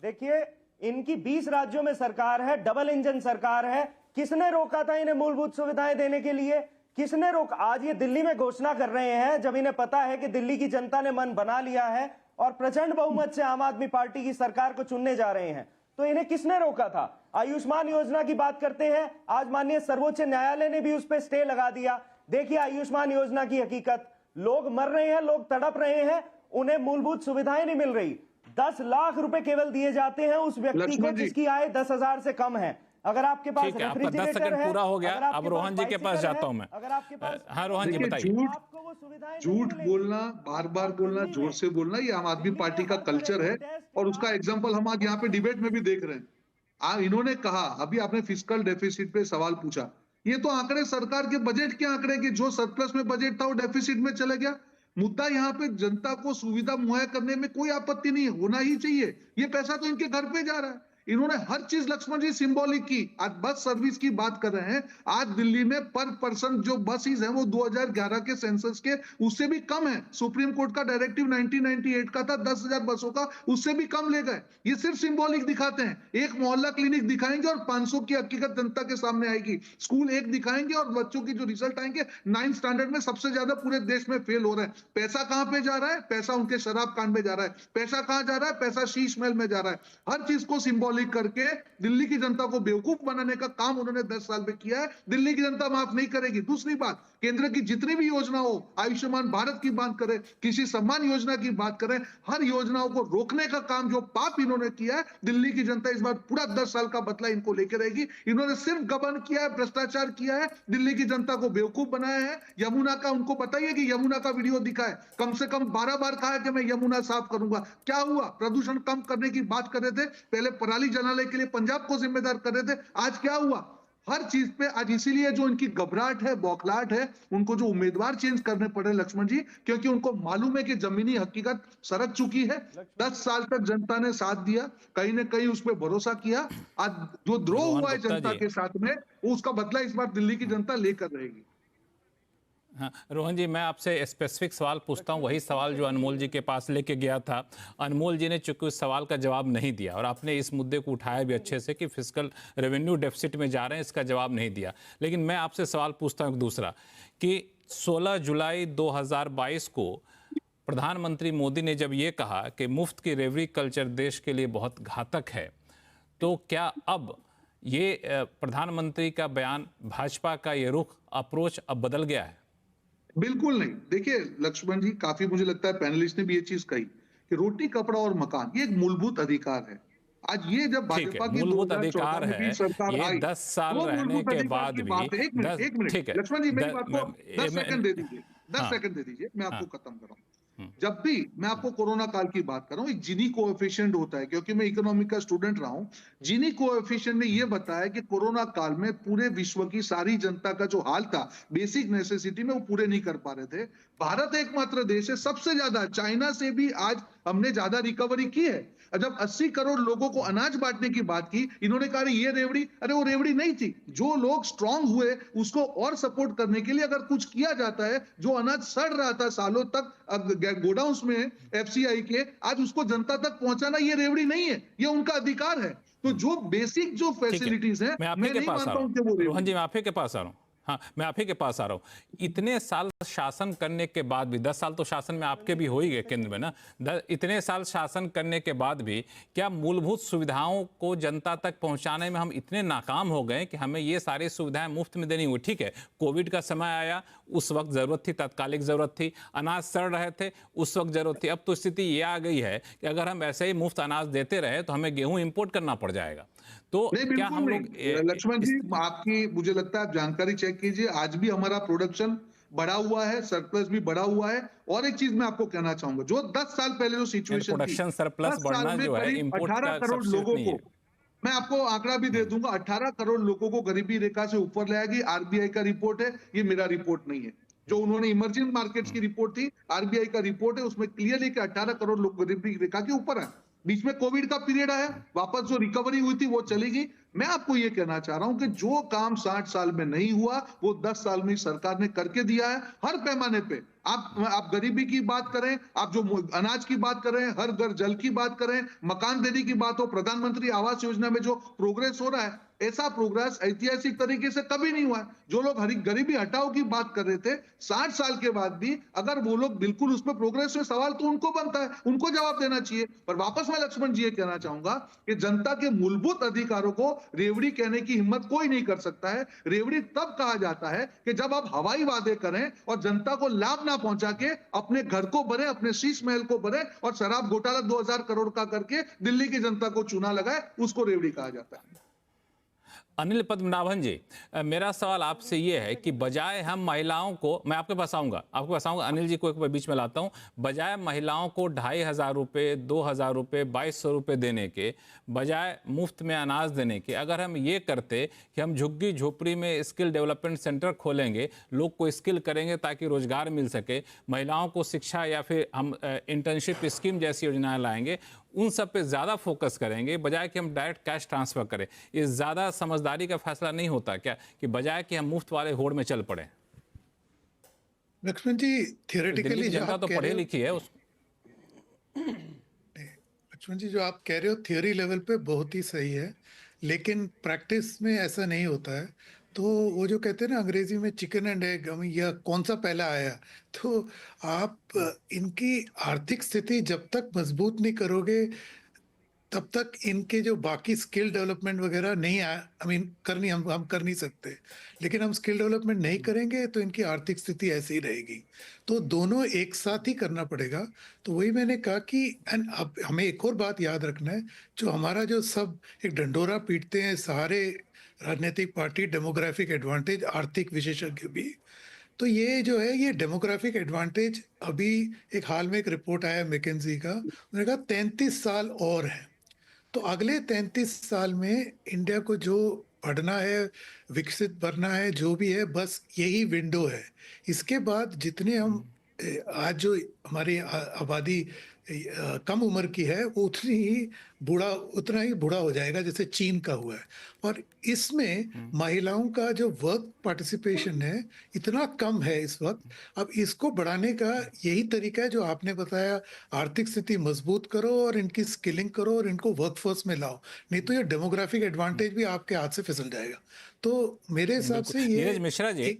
देखिए, इनकी 20 राज्यों में सरकार है, डबल इंजन सरकार है। किसने रोका था इन्हें मूलभूत सुविधाएं देने के लिए? किसने रोका? आज ये दिल्ली में घोषणा कर रहे हैं जब इन्हें पता है कि दिल्ली की जनता ने मन बना लिया है और प्रचंड बहुमत से आम आदमी पार्टी की सरकार को चुनने जा रहे हैं, तो इन्हें किसने रोका था? आयुष्मान योजना की बात करते हैं, आज माननीय सर्वोच्च न्यायालय ने भी उस पर स्टे लगा दिया। देखिए आयुष्मान योजना की हकीकत, लोग मर रहे हैं, लोग तड़प रहे हैं, उन्हें मूलभूत सुविधाएं नहीं मिल रही। 10 लाख रुपए केवल दिए जाते हैं उस व्यक्ति को जिसकी आय 10,000 से कम है। अगर आपके पास ठीक है, आपका 10 सेकंड पूरा हो गया। अब रोहन जी के पास जाता हूं मैं। अगर आपके पास हाँ रोहन जी बताइए। आपको वो सुविधाएं झूठ बोलना, बार बार बोलना, जोर से बोलना, ये आम आदमी पार्टी का कल्चर है और उसका एग्जाम्पल हम आज यहाँ पे डिबेट में भी देख रहे हैं। इन्होंने कहा, अभी आपने फिस्कल डेफिसिट पे सवाल पूछा, ये तो आंकड़े सरकार के बजट के आंकड़े कि जो सरप्लस में बजट था वो डेफिसिट में चला गया। मुद्दा यहाँ पे जनता को सुविधा मुहैया करने में कोई आपत्ति नहीं है, होना ही चाहिए। ये पैसा तो इनके घर पे जा रहा है। इन्होंने हर चीज लक्ष्मण जी सिंबॉलिक की। आज बस सर्विस की बात कर रहे हैं, आज दिल्ली में पर पर्सन जो बसेस हैं वो 2011 के सेंसस के उससे भी कम है। सुप्रीम कोर्ट का डायरेक्टिव 1998 का था 10,000 बसों का, उससे भी कम ले गए। ये सिर्फ सिंबॉलिक दिखाते हैं। एक मोहल्ला क्लिनिक दिखाएंगे और 500 की हकीकत जनता के सामने आएगी। स्कूल एक दिखाएंगे और बच्चों की जो रिजल्ट आएंगे 9th स्टैंडर्ड में सबसे ज्यादा पूरे देश में फेल हो रहा है। पैसा कहां पे जा रहा है? पैसा उनके शराब कांड में जा रहा है। पैसा कहां जा रहा है? पैसा शीश महल में जा रहा है। हर चीज को सिंबॉलिक करके दिल्ली की जनता को बेवकूफ बनाने का काम उन्होंने 10 साल में किया है। दिल्ली की जनता माफ नहीं करेगी। दूसरी बात, केंद्र की जितनी भी योजना हो, आयुष्मान भारत की बात करें, किसी सम्मान योजना की बात करें, हर योजनाओं को रोकने का काम जो पाप इन्होंने किया है, दिल्ली की जनता इस बार पूरा 10 साल का बदला इनको लेकर रहेगी। इन्होंने सिर्फ गबन किया है, भ्रष्टाचार किया है, दिल्ली की जनता को बेवकूफ बनाया है। यमुना का उनको बताइए कि यमुना का वीडियो दिखाए, कम से कम 12 बार कहा कि मैं यमुना साफ करूंगा। क्या हुआ? प्रदूषण कम करने की बात कर रहे थे, पहले पराली जलाने के लिए पंजाब को जिम्मेदार कर रहे थे, आज क्या हुआ? हर चीज पे आज, इसीलिए जो इनकी घबराहट है, बौखलाहट है, उनको जो उम्मीदवार चेंज करने पड़े लक्ष्मण जी, क्योंकि उनको मालूम है कि जमीनी हकीकत सरक चुकी है। 10 साल तक जनता ने साथ दिया, कहीं ना कहीं उस पर भरोसा किया। आज जो द्रोह हुआ है जनता के साथ में, उसका बदला इस बार दिल्ली की जनता लेकर रहेगी। हाँ रोहन जी, मैं आपसे स्पेसिफिक सवाल पूछता हूँ, वही सवाल जो अनमोल जी के पास लेके गया था। अनमोल जी ने चूंकि उस सवाल का जवाब नहीं दिया और आपने इस मुद्दे को उठाया भी अच्छे से कि फिस्कल रेवेन्यू डेफिसिट में जा रहे हैं, इसका जवाब नहीं दिया। लेकिन मैं आपसे सवाल पूछता हूँ दूसरा कि 16 जुलाई 2022 को प्रधानमंत्री मोदी ने जब ये कहा कि मुफ्त की रेवड़ी कल्चर देश के लिए बहुत घातक है, तो क्या अब ये प्रधानमंत्री का बयान, भाजपा का ये रुख, अप्रोच अब बदल गया है? बिल्कुल नहीं। देखिए लक्ष्मण जी, काफी मुझे लगता है पैनलिस्ट ने भी ये चीज कही कि रोटी, कपड़ा और मकान ये एक मूलभूत अधिकार है। आज ये जब भाजपा की मूलभूत अधिकार है, सरकार ये आई, 10 साल रहने के बाद भी। एक मिनट लक्ष्मण जी, मेरी बात को 10 सेकंड दे दीजिए, 10 सेकंड दे दीजिए, मैं आपको खत्म कराऊं। जब भी मैं आपको कोरोना काल की बात कर रहा हूं, एक जीनी कोएफिशिएंट होता है, क्योंकि मैं इकोनॉमिक का स्टूडेंट रहा हूं। जीनी कोएफिशिएंट ने यह बताया कि कोरोना काल में पूरे विश्व की सारी जनता का जो हाल था बेसिक नेसेसिटी में, वो पूरे नहीं कर पा रहे थे। भारत एकमात्र देश है, सबसे ज्यादा, चाइना से भी आज हमने ज्यादा रिकवरी की है। जब 80 करोड़ लोगों को अनाज बांटने की बात की, इन्होंने कहा ये रेवड़ी, अरे वो रेवड़ी नहीं थी। जो लोग स्ट्रांग हुए उसको और सपोर्ट करने के लिए अगर कुछ किया जाता है, जो अनाज सड़ रहा था सालों तक गोडाउन्स में एफसीआई के, आज उसको जनता तक पहुंचाना ये रेवड़ी नहीं है, ये उनका अधिकार है। तो जो बेसिक जो फैसिलिटीज है, मैं नहीं मानता हूं कि वो, रोहन जी मैं आप ही के पास आ रहा हूं। हाँ, मैं आप ही के पास आ रहा हूँ। इतने साल शासन करने के बाद भी, 10 साल तो शासन में आपके भी हो ही गए केंद्र में ना, इतने साल शासन करने के बाद भी क्या मूलभूत सुविधाओं को जनता तक पहुंचाने में हम इतने नाकाम हो गए कि हमें ये सारी सुविधाएं मुफ्त में देनी हुई? ठीक है, कोविड का समय आया, उस वक्त जरूरत थी, तात्कालिक जरूरत थी, अनाज सड़ रहे थे, उस वक्त जरूरत थी। अब तो स्थिति ये आ गई है कि अगर हम ऐसे ही मुफ्त अनाज देते रहे तो हमें गेहूं इंपोर्ट करना पड़ जाएगा। तो क्या हम लोग, लक्ष्मण जी आपकी, मुझे लगता है आप जानकारी चेक कीजिए, आज भी हमारा प्रोडक्शन बढ़ा हुआ है, सरप्लस भी बढ़ा हुआ है। और एक चीज मैं आपको कहना चाहूंगा, जो 10 साल पहले जो सिचुएशन थी, प्रोडक्शन सरप्लस बढ़ना जो है, इंपोर्ट 18 करोड़ लोगों को, मैं आपको आंकड़ा भी दे दूंगा, 18 करोड़ लोगों को गरीबी रेखा से ऊपर ले आएगी। आरबीआई का रिपोर्ट है, ये मेरा रिपोर्ट नहीं है। जो उन्होंने इमर्जिंग मार्केट्स की रिपोर्ट थी, आरबीआई का रिपोर्ट है, उसमें क्लियरली कि 18 करोड़ लोग गरीबी रेखा के ऊपर है। बीच में कोविड का पीरियड आया, वापस जो रिकवरी हुई थी वो चली गई। मैं आपको ये कहना चाह रहा हूं कि जो काम 60 साल में नहीं हुआ वो 10 साल में सरकार ने करके दिया है, हर पैमाने पे। आप गरीबी की बात करें, आप जो अनाज की बात करें, हर घर जल की बात करें, मकान देने की बात हो, प्रधानमंत्री आवास योजना में जो प्रोग्रेस हो रहा है, ऐसा प्रोग्रेस ऐतिहासिक तरीके से कभी नहीं हुआ है। जो लोग गरीबी हटाओ की बात कर रहे थे 60 साल के बाद भी, अगर वो लोग बिल्कुल उसमें प्रोग्रेस में, सवाल तो उनको बनता है, उनको जवाब देना चाहिए। पर वापस मैं लक्ष्मण जी ये कहना चाहूंगा कि जनता के मूलभूत अधिकारों को रेवड़ी कहने की हिम्मत कोई नहीं कर सकता है। रेवड़ी तब कहा जाता है कि जब आप हवाई वादे करें और जनता को लाभ ना पहुंचा के अपने घर को भरे, अपने शीश महल को भरे और शराब घोटाला 2000 करोड़ का करके दिल्ली की जनता को चूना लगाए, उसको रेवड़ी कहा जाता है। अनिल पद्मनाभन जी, मेरा सवाल आपसे ये है कि बजाय हम महिलाओं को, मैं आपके पास आऊँगा अनिल जी को एक बार बीच में लाता हूँ, बजाय महिलाओं को 2500 रुपये, 2000 रुपये, 2200 रुपये देने के, बजाय मुफ्त में अनाज देने के, अगर हम ये करते कि हम झुग्गी झोपड़ी में स्किल डेवलपमेंट सेंटर खोलेंगे, लोग को स्किल करेंगे ताकि रोजगार मिल सके, महिलाओं को शिक्षा या फिर हम इंटर्नशिप स्कीम जैसी योजनाएं लाएंगे, उन सब पे ज़्यादा फोकस करेंगे बजाय कि हम डायरेक्ट कैश ट्रांसफ़र करें, ये ज़्यादा समझदारी का फैसला नहीं होता क्या कि बजाय कि हम मुफ्त वाले होड़ में चल पड़े? लक्ष्मण जी, थियोरेटिकली जनता तो पढ़ी लिखी है लक्ष्मण जी जो आप कह रहे हो थ्योरी लेवल पे बहुत ही सही है, लेकिन प्रैक्टिस में ऐसा नहीं होता है। तो वो जो कहते हैं ना अंग्रेजी में चिकन एंड एग, यह कौन सा पहला आया, तो आप इनकी आर्थिक स्थिति जब तक मजबूत नहीं करोगे तब तक इनके जो बाकी स्किल डेवलपमेंट वगैरह नहीं करनी हम कर नहीं सकते। लेकिन हम स्किल डेवलपमेंट नहीं करेंगे तो इनकी आर्थिक स्थिति ऐसी ही रहेगी। तो दोनों एक साथ ही करना पड़ेगा। तो वही मैंने कहा कि एंड अब हमें एक और बात याद रखना है, जो हमारा जो सब एक डंडोरा पीटते हैं सारे राजनीतिक पार्टी, डेमोग्राफिक एडवांटेज, आर्थिक विशेषज्ञ भी, तो ये जो है ये डेमोग्राफिक एडवांटेज, अभी एक हाल में एक रिपोर्ट आया मैकेंजी का, उन्होंने कहा 33 साल और है। तो अगले 33 साल में इंडिया को जो बढ़ना है, विकसित बनना है, जो भी है, बस यही विंडो है। इसके बाद जितने हम आज जो हमारी आबादी कम उम्र की है वो उतना ही बूढ़ा हो जाएगा जैसे चीन का हुआ है। और इसमें महिलाओं का जो वर्क पार्टिसिपेशन है इतना कम है इस वक्त। अब इसको बढ़ाने का यही तरीका है जो आपने बताया, आर्थिक स्थिति मजबूत करो और इनकी स्किलिंग करो और इनको वर्कफोर्स में लाओ, नहीं तो ये डेमोग्राफिक एडवांटेज भी आपके हाथ से फिसल जाएगा। तो मेरे हिसाब से ये नीरज मिश्रा जी,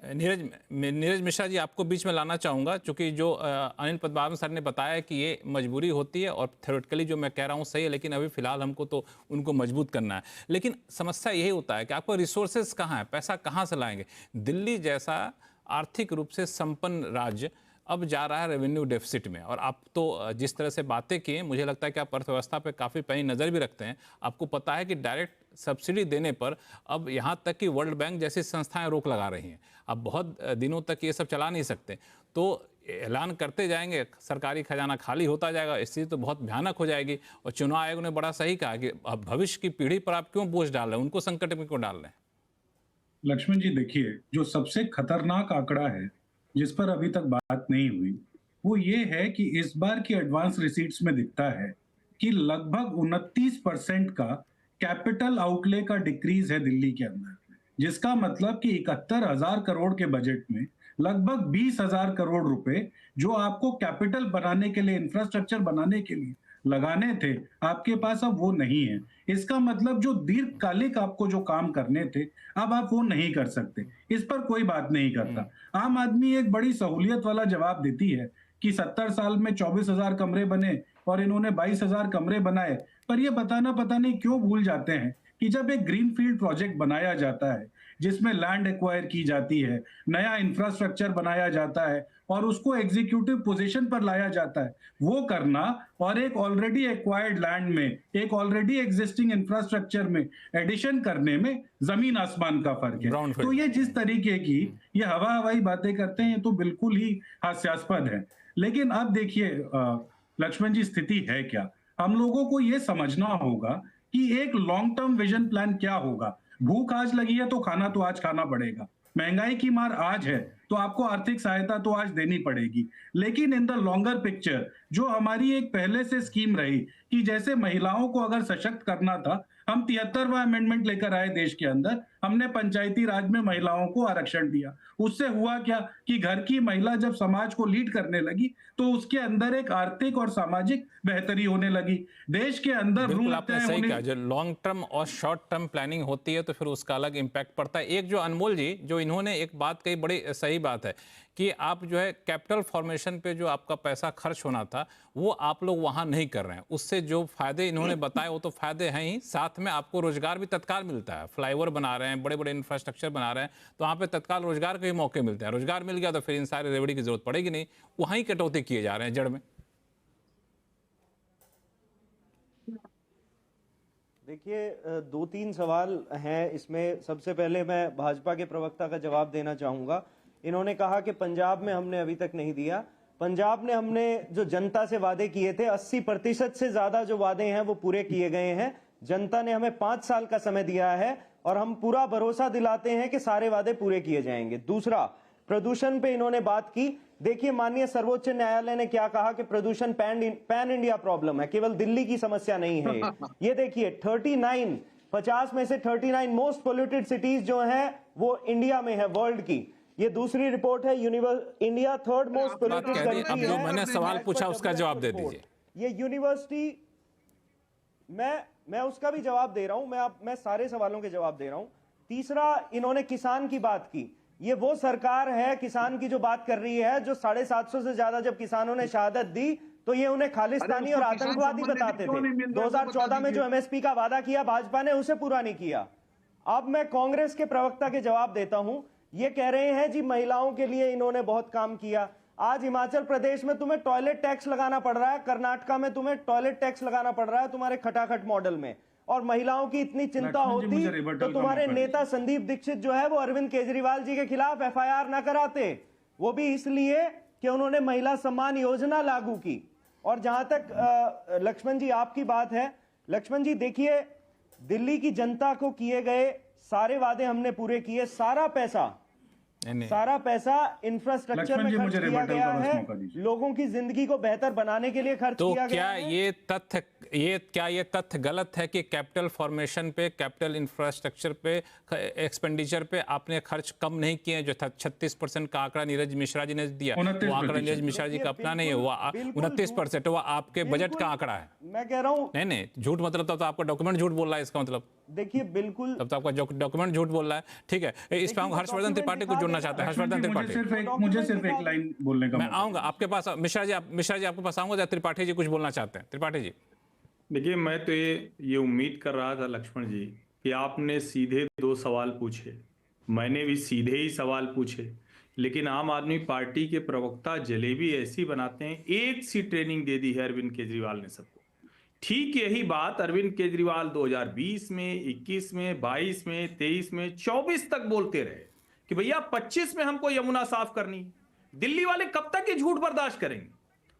नीरज मिश्रा जी आपको बीच में लाना चाहूँगा, क्योंकि जो अनिल पद्मनाभन सर ने बताया कि ये मजबूरी होती है और थ्योरेटिकली जो मैं कह रहा हूँ सही है, लेकिन अभी फिलहाल हमको तो उनको मजबूत करना है। लेकिन समस्या यही होता है कि आपको रिसोर्सेज कहाँ है, पैसा कहाँ से लाएंगे? दिल्ली जैसा आर्थिक रूप से संपन्न राज्य अब जा रहा है रेवेन्यू डेफिसिट में, और आप तो जिस तरह से बातें किए मुझे लगता है कि आप अर्थव्यवस्था पे काफ़ी पैनी नज़र भी रखते हैं। आपको पता है कि डायरेक्ट सब्सिडी देने पर अब यहाँ तक कि वर्ल्ड बैंक जैसी संस्थाएं रोक लगा रही हैं। अब बहुत दिनों तक ये सब चला नहीं सकते, तो ऐलान करते जाएंगे, सरकारी खजाना खाली होता जाएगा, स्थिति तो बहुत भयानक हो जाएगी। और चुनाव आयोग ने बड़ा सही कहा कि अब भविष्य की पीढ़ी पर आप क्यों बोझ डाल रहे हैं, उनको संकट में क्यों डाल रहे हैं? लक्ष्मण जी देखिए, जो सबसे खतरनाक आंकड़ा है जिस पर अभी तक बात नहीं हुई वो ये है कि इस बार की एडवांस रिसीट्स में दिखता है कि लगभग 29% का कैपिटल आउटले का डिक्रीज है दिल्ली के अंदर, जिसका मतलब कि 71,000 करोड़ के बजट में लगभग 20,000 करोड़ रुपए जो आपको कैपिटल बनाने के लिए, इंफ्रास्ट्रक्चर बनाने के लिए लगाने थे, आपके पास अब वो नहीं है। इसका मतलब जो दीर्घकालिक आपको जो काम करने थे अब आप वो नहीं कर सकते। इस पर कोई बात नहीं करता। आम आदमी एक बड़ी सहूलियत वाला जवाब देती है कि 70 साल में 24,000 कमरे बने और इन्होंने 22,000 कमरे बनाए, पर ये बताना पता नहीं क्यों भूल जाते हैं कि जब एक ग्रीनफील्ड प्रोजेक्ट बनाया जाता है जिसमें लैंड एक्वायर की जाती है, नया इंफ्रास्ट्रक्चर बनाया जाता है और उसको एग्जीक्यूटिव पोजीशन पर लाया जाता है, वो करना और एक ऑलरेडी एक्वायर्ड लैंड में, एक ऑलरेडी एग्जिस्टिंग इंफ्रास्ट्रक्चर में एडिशन करने में जमीन आसमान का फर्क है। तो ये जिस तरीके की ये हवाई बातें करते हैं तो बिल्कुल ही हास्यास्पद है। लेकिन अब देखिए लक्ष्मण जी, स्थिति है क्या? हम लोगों को ये समझना होगा कि एक लॉन्ग टर्म विजन प्लान क्या होगा। भूख आज लगी है तो खाना तो आज खाना पड़ेगा, महंगाई की मार आज है तो आपको आर्थिक सहायता तो आज देनी पड़ेगी। लेकिन इन द लॉन्गर पिक्चर जो हमारी एक पहले से स्कीम रही कि जैसे महिलाओं को अगर सशक्त करना था, हम 73वां अमेंडमेंट लेकर आए देश के अंदर, हमने पंचायती राज में महिलाओं को आरक्षण दिया। उससे हुआ क्या कि घर की महिला जब समाज को लीड करने लगी तो उसके अंदर एक आर्थिक और सामाजिक बेहतरी होने लगी। देश के अंदर बिल्कुल आपने सही कहा, जो लॉन्ग टर्म और शॉर्ट टर्म प्लानिंग होती है तो फिर उसका अलग इम्पैक्ट पड़ता है। एक जो अनमोल जी जो इन्होंने एक बात कही, बड़ी सही बात है कि आप जो है कैपिटल फॉर्मेशन पे जो आपका पैसा खर्च होना था वो आप लोग वहां नहीं कर रहे हैं। उससे जो फायदे इन्होंने बताए वो तो फायदे हैं ही, साथ में आपको रोजगार भी तत्काल मिलता है। फ्लाईओवर बना रहे हैं, बड़े बड़े इंफ्रास्ट्रक्चर बना रहे हैं, तो वहाँ पे तत्काल रोजगार के भी मौके मिलते हैं। रोजगार मिल गया तो फिर इन सारे रेवड़ी की जरूरत पड़ेगी नहीं, वहीं कटौती किए जा रहे हैं जड़ में। देखिए, दो तीन सवाल हैं इसमें। सबसे पहले मैं भाजपा के प्रवक्ता का जवाब देना चाहूंगा। इन्होंने कहा कि पंजाब में हमने अभी तक नहीं दिया। पंजाब में हमने जो जनता से वादे किए थे 80% से ज्यादा जो वादे हैं वो पूरे किए गए हैं। जनता ने हमें 5 साल का समय दिया है और हम पूरा भरोसा दिलाते हैं कि सारे वादे पूरे किए जाएंगे। दूसरा, प्रदूषण पे इन्होंने बात की। देखिए, माननीय सर्वोच्च न्यायालय ने क्या कहा कि प्रदूषण पैन इंडिया प्रॉब्लम है, केवल दिल्ली की समस्या नहीं है ये देखिए 50 में से 39 मोस्ट पोल्यूटेड सिटीज जो हैं वो इंडिया में है, वर्ल्ड की। ये दूसरी रिपोर्ट है, India third most polluted country अब जो मैंने सवाल पूछा उसका जवाब दे दीजिए। ये यूनिवर्सिटी, मैं उसका भी जवाब दे रहा हूं, मैं सारे सवालों के जवाब दे रहा हूं। तीसरा, इन्होंने किसान की बात की। ये वो सरकार है किसान की जो बात कर रही है जो 750 से ज्यादा जब किसानों ने शहादत दी तो ये उन्हें खालिस्तानी और आतंकवादी बताते थे। 2014 में जो एमएसपी का वादा किया भाजपा ने उसे पूरा नहीं किया। अब मैं कांग्रेस के प्रवक्ता के जवाब देता हूं। ये कह रहे हैं जी महिलाओं के लिए इन्होंने बहुत काम किया। आज हिमाचल प्रदेश में तुम्हें टॉयलेट टैक्स लगाना पड़ रहा है, कर्नाटका में तुम्हें टॉयलेट टैक्स लगाना पड़ रहा है तुम्हारे खटाखट मॉडल में। और महिलाओं की इतनी चिंता होती तो तुम्हारे नेता संदीप दीक्षित जो है वो अरविंद केजरीवाल जी के खिलाफ एफआईआर ना कराते। वो भी इसलिए कि उन्होंने महिला सम्मान योजना लागू की। और जहां तक लक्ष्मण जी आपकी बात है, लक्ष्मण जी देखिए, दिल्ली की जनता को किए गए सारे वादे हमने पूरे किए। सारा पैसा इंफ्रास्ट्रक्चर में खर्च किया गया है, लोगों की जिंदगी को बेहतर बनाने के लिए खर्च किया गया है। क्या ये तथ्य गलत है कि कैपिटल फॉर्मेशन पे, कैपिटल इंफ्रास्ट्रक्चर पे, एक्सपेंडिचर पे आपने खर्च कम नहीं किए? जो 36% का आंकड़ा नीरज मिश्रा जी ने दिया, वो आंकड़ा नीरज मिश्रा जी का अपना नहीं है, वो 29% वो आपके बजट का आंकड़ा है। मैं कह रहा हूँ नहीं झूठ, मतलब तब तो आपका डॉक्यूमेंट झूठ बोल रहा है। इसका मतलब देखिए, बिल्कुल तब तो आपका डॉक्यूमेंट झूठ बोल रहा है। ठीक है, इस पे हम हर्षवर्धन त्रिपाठी को जोड़ना चाहते हैं। हर्षवर्धन त्रिपाठी, मुझे सिर्फ एक लाइन बोलने का मैं आऊंगा आपके पास। मिश्रा जी आपके पास आऊंगा। त्रिपाठी जी कुछ बोलना चाहते हैं। त्रिपाठी जी देखिए, मैं तो ये उम्मीद कर रहा था लक्ष्मण जी कि आपने सीधे 2 सवाल पूछे, मैंने भी सीधे ही सवाल पूछे, लेकिन आम आदमी पार्टी के प्रवक्ता जलेबी ऐसी बनाते हैं। एक सी ट्रेनिंग दे दी है अरविंद केजरीवाल ने सबको। ठीक यही बात अरविंद केजरीवाल 2020 में, 21 में, 22 में, 23 में, 24 तक बोलते रहे कि भैया 25 में हमको यमुना साफ करनी है। दिल्ली वाले कब तक ये झूठ बर्दाश्त करेंगे?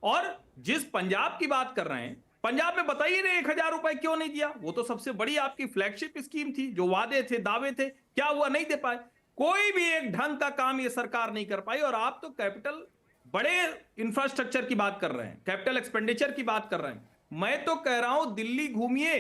और जिस पंजाब की बात कर रहे हैं, पंजाब में बताइए ना 1000 रुपए क्यों नहीं दिया? वो तो सबसे बड़ी आपकी फ्लैगशिप स्कीम थी, जो वादे थे, दावे थे, क्या हुआ? नहीं दे पाए। कोई भी एक ढंग का काम ये सरकार नहीं कर पाई। और आप तो कैपिटल, बड़े इंफ्रास्ट्रक्चर की बात कर रहे हैं, कैपिटल एक्सपेंडिचर की बात कर रहे हैं। मैं तो कह रहा हूं दिल्ली घूमिए।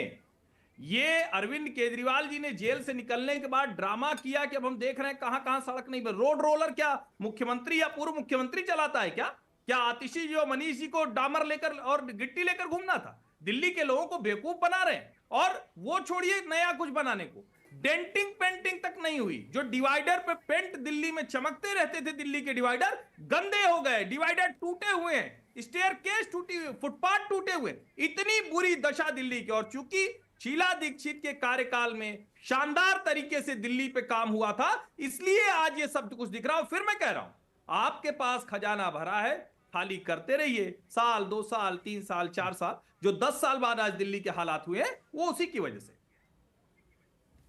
ये अरविंद केजरीवाल जी ने जेल से निकलने के बाद ड्रामा किया कि अब हम देख रहे हैं कहां कहां सड़क नहीं बन। रोड रोलर क्या मुख्यमंत्री या पूर्व मुख्यमंत्री चलाता है क्या आतिशी जी और मनीष जी को डामर लेकर और गिट्टी लेकर घूमना था? दिल्ली के लोगों को बेवकूफ बना रहे हैं। और वो छोड़िए नया कुछ बनाने को, डेंटिंग पेंटिंग तक नहीं हुई। जो डिवाइडर पे पेंट दिल्ली में चमकते रहते थे, दिल्ली के डिवाइडर गंदे हो गए, डिवाइडर टूटे हुए हैं, स्टेयर केस टूटी हुई, फुटपाथ टूटे हुए। इतनी बुरी दशा दिल्ली की। और चूंकि शीला दीक्षित के कार्यकाल में शानदार तरीके से दिल्ली पे काम हुआ था, इसलिए आज ये सब कुछ दिख रहा है। फिर मैं कह रहा हूं, आपके पास खजाना भरा है, खाली करते रहिए। साल 2 साल 3 साल 4 साल, जो 10 साल बाद आज दिल्ली के हालात हुए हैं, वो उसी की वजह से।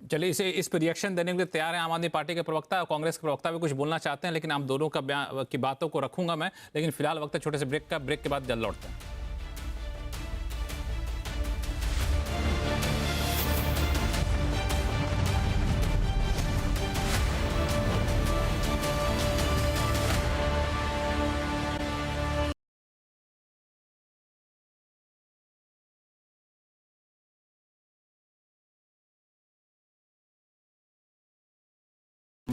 चलिए, इस पर रिएक्शन देने के लिए तैयार हैं आम आदमी पार्टी के प्रवक्ता और कांग्रेस के प्रवक्ता भी कुछ बोलना चाहते हैं, लेकिन आप दोनों की बातों को रखूंगा मैं। लेकिन फिलहाल वक्त है छोटे से ब्रेक का। ब्रेक के बाद जल्द लौटते हैं।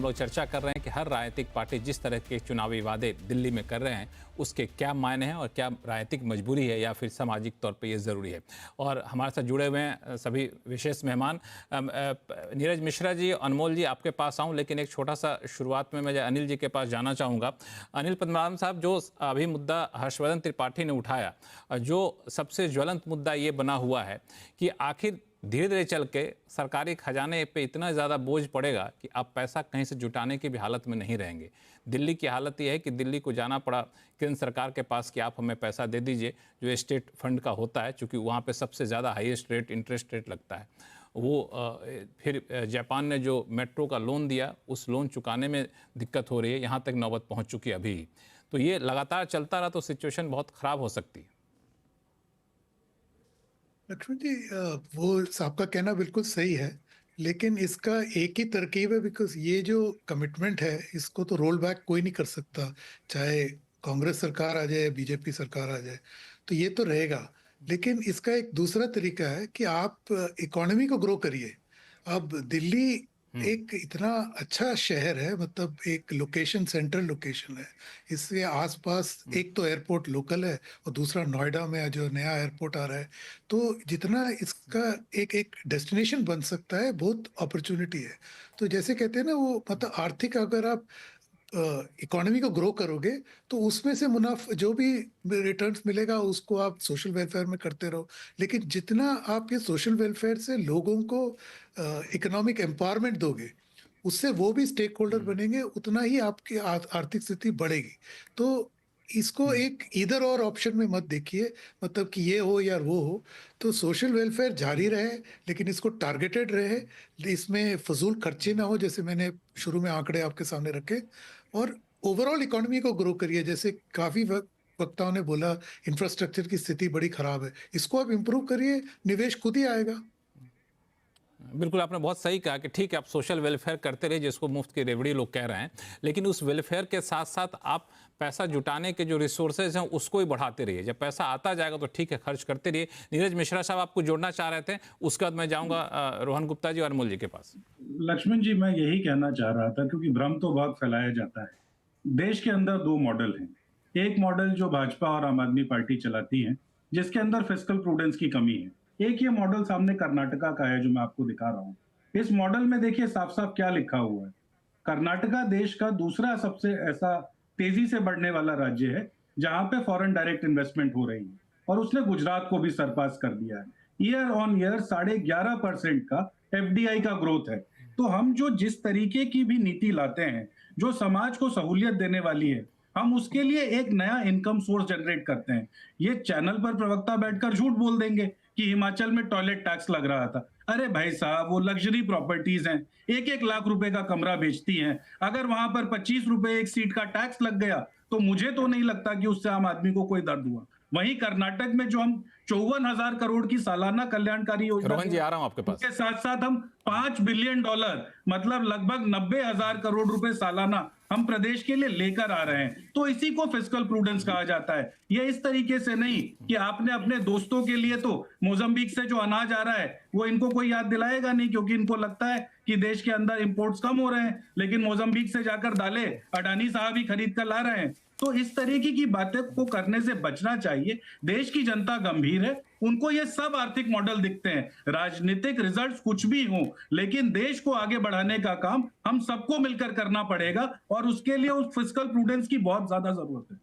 हम लोग चर्चा कर रहे हैं कि हर राजनीतिक पार्टी जिस तरह के चुनावी वादे दिल्ली में कर रहे हैं उसके क्या मायने हैं और क्या राजनीतिक मजबूरी है या फिर सामाजिक तौर पे ये ज़रूरी है। और हमारे साथ जुड़े हुए हैं सभी विशेष मेहमान। नीरज मिश्रा जी, अनमोल जी, आपके पास आऊँ, लेकिन एक छोटा सा शुरुआत में मैं अनिल जी के पास जाना चाहूँगा। अनिल पद्मनाभन साहब, जो अभी मुद्दा हर्षवर्धन त्रिपाठी ने उठाया, जो सबसे ज्वलंत मुद्दा ये बना हुआ है कि आखिर धीरे धीरे चल के सरकारी खजाने पे इतना ज़्यादा बोझ पड़ेगा कि आप पैसा कहीं से जुटाने की भी हालत में नहीं रहेंगे। दिल्ली की हालत ये है कि दिल्ली को जाना पड़ा केंद्र सरकार के पास कि आप हमें पैसा दे दीजिए, जो स्टेट फंड का होता है, चूँकि वहाँ पे सबसे ज़्यादा हाईएस्ट रेट इंटरेस्ट रेट लगता है। वो फिर जापान ने जो मेट्रो का लोन दिया, उस लोन चुकाने में दिक्कत हो रही है, यहाँ तक नौबत पहुँच चुकी है अभी। तो ये लगातार चलता रहा तो सिचुएशन बहुत ख़राब हो सकती है। लक्ष्मण जी, वो आपका कहना बिल्कुल सही है, लेकिन इसका एक ही तरकीब है, बिकॉज ये जो कमिटमेंट है इसको तो रोल बैक कोई नहीं कर सकता, चाहे कांग्रेस सरकार आ जाए, बीजेपी सरकार आ जाए, तो ये तो रहेगा। लेकिन इसका एक दूसरा तरीका है कि आप इकोनॉमी को ग्रो करिए। अब दिल्ली एक इतना अच्छा शहर है, मतलब एक लोकेशन, सेंट्रल लोकेशन है, इसके आसपास एक तो एयरपोर्ट लोकल है और दूसरा नोएडा में जो नया एयरपोर्ट आ रहा है, तो जितना इसका एक एक डेस्टिनेशन बन सकता है, बहुत अपॉर्चुनिटी है। तो जैसे कहते हैं ना, वो मतलब आर्थिक, अगर आप इकोनॉमी को ग्रो करोगे तो उसमें से मुनाफा जो भी रिटर्न्स मिलेगा उसको आप सोशल वेलफेयर में करते रहो। लेकिन जितना आप ये सोशल वेलफेयर से लोगों को इकोनॉमिक एम्पावरमेंट दोगे, उससे वो भी स्टेक होल्डर बनेंगे, उतना ही आपकी आर्थिक स्थिति बढ़ेगी। तो इसको एक इधर और ऑप्शन में मत देखिए, मतलब कि ये हो या वो हो। तो सोशल वेलफेयर जारी रहे, लेकिन इसको टारगेटेड रहे, इसमें फजूल खर्चे ना हो, जैसे मैंने शुरू में आंकड़े आपके सामने रखे, और ओवरऑल इकोनॉमी को ग्रो करिए। जैसे काफी वक्ताओं ने बोला इंफ्रास्ट्रक्चर की स्थिति बड़ी खराब है, इसको आप इम्प्रूव करिए, निवेश खुद ही आएगा। बिल्कुल, आपने बहुत सही कहा कि ठीक है, आप सोशल वेलफेयर करते रहिए, जिसको मुफ्त की रेवड़ी लोग कह रहे हैं, लेकिन उस वेलफेयर के साथ साथ आप पैसा जुटाने के जो रिसोर्सेज हैं उसको ही बढ़ाते रहिए। जब पैसा आता जाएगा तो ठीक है, खर्च करते रहिए। नीरज मिश्रा साहब, आपको जोड़ना चाह रहे थे, उसके बाद मैं जाऊंगा रोहन गुप्ता जी और अनमोल जी के पास। लक्ष्मण जी, मैं यही कहना चाह रहा था, क्योंकि भ्रम तो बहुत फैलाया जाता है। देश के अंदर दो मॉडल हैं। एक मॉडल जो भाजपा और आम आदमी पार्टी चलाती है, जिसके अंदर फिस्कल प्रूडेंस की कमी है। एक ये मॉडल सामने कर्नाटका का है, जो मैं आपको दिखा रहा हूं। इस मॉडल में देखिए साफ साफ क्या लिखा हुआ है। कर्नाटका देश का दूसरा सबसे ऐसा तेजी से बढ़ने वाला राज्य है जहां पे फॉरेन डायरेक्ट इन्वेस्टमेंट हो रही है, और उसने गुजरात को भी सरपास कर दिया है। ईयर ऑन ईयर 11.5% का एफडीआई का ग्रोथ है। तो हम जो जिस तरीके की भी नीति लाते हैं, जो समाज को सहूलियत देने वाली है, हम उसके लिए एक नया इनकम सोर्स जनरेट करते हैं। ये चैनल पर प्रवक्ता बैठकर झूठ बोल देंगे कि हिमाचल में टॉयलेट टैक्स लग रहा था। अरे भाई साहब, वो लग्जरी प्रॉपर्टीज हैं, 1-1 लाख रुपए का कमरा बेचती हैं। अगर वहां पर 25 रुपए एक सीट का टैक्स लग गया तो मुझे तो नहीं लगता कि उससे आम आदमी को कोई दर्द हुआ। वहीं कर्नाटक में जो हम 54,000 करोड़ की सालाना कल्याणकारी योजना, रोहन जी आ रहा हूं आपके पास, उसके साथ साथ हम $5 बिलियन, मतलब लगभग 90,000 करोड़ रुपए सालाना हम प्रदेश के लिए लेकर आ रहे हैं। तो इसी को फिस्कल प्रूडेंस कहा जाता है। ये इस तरीके से नहीं कि आपने अपने दोस्तों के लिए तो मोजम्बिक से जो अनाज आ रहा है वो इनको कोई याद दिलाएगा नहीं, क्योंकि इनको लगता है कि देश के अंदर इंपोर्ट्स कम हो रहे हैं, लेकिन मोजम्बिक से जाकर दालें अडानी साहब ही खरीद कर ला रहे हैं। तो इस तरीके की बातें को करने से बचना चाहिए। देश की जनता गंभीर है, उनको ये सब आर्थिक मॉडल दिखते हैं। राजनीतिक रिजल्ट्स कुछ भी हो, लेकिन देश को आगे बढ़ाने का काम हम सबको मिलकर करना पड़ेगा, और उसके लिए उस फिस्कल प्रूडेंस की बहुत ज्यादा जरूरत है।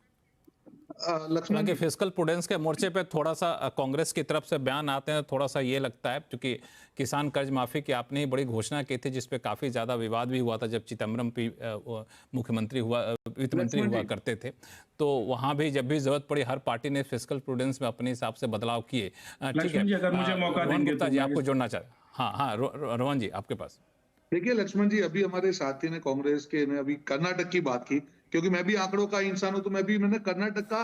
लक्ष्मण के फिस्कल प्रूडेंस के मोर्चे पे थोड़ा सा कांग्रेस की तरफ से बयान आते हैं, थोड़ा सा ये लगता है, क्योंकि किसान कर्ज माफी की आपने ही बड़ी घोषणा की थी, जिसपे काफी ज्यादा विवाद भी हुआ था जब चिदम्बरम मुख्यमंत्री हुआ, वित्त मंत्री हुआ करते थे। तो वहां भी जब भी जरूरत पड़ी हर पार्टी ने फिस्कल प्रूडेंस में अपने हिसाब से बदलाव किए। ठीक है, अगर मुझे मौका देंगे गुप्ता जी आपको जोड़ना चाह रहे। हाँ, रोहन जी आपके पास। देखिए लक्ष्मण जी, अभी हमारे साथी ने कांग्रेस के ने अभी कर्नाटक की बात की, क्योंकि मैं भी आंकड़ों का इंसान हूं, तो मैंने कर्नाटक का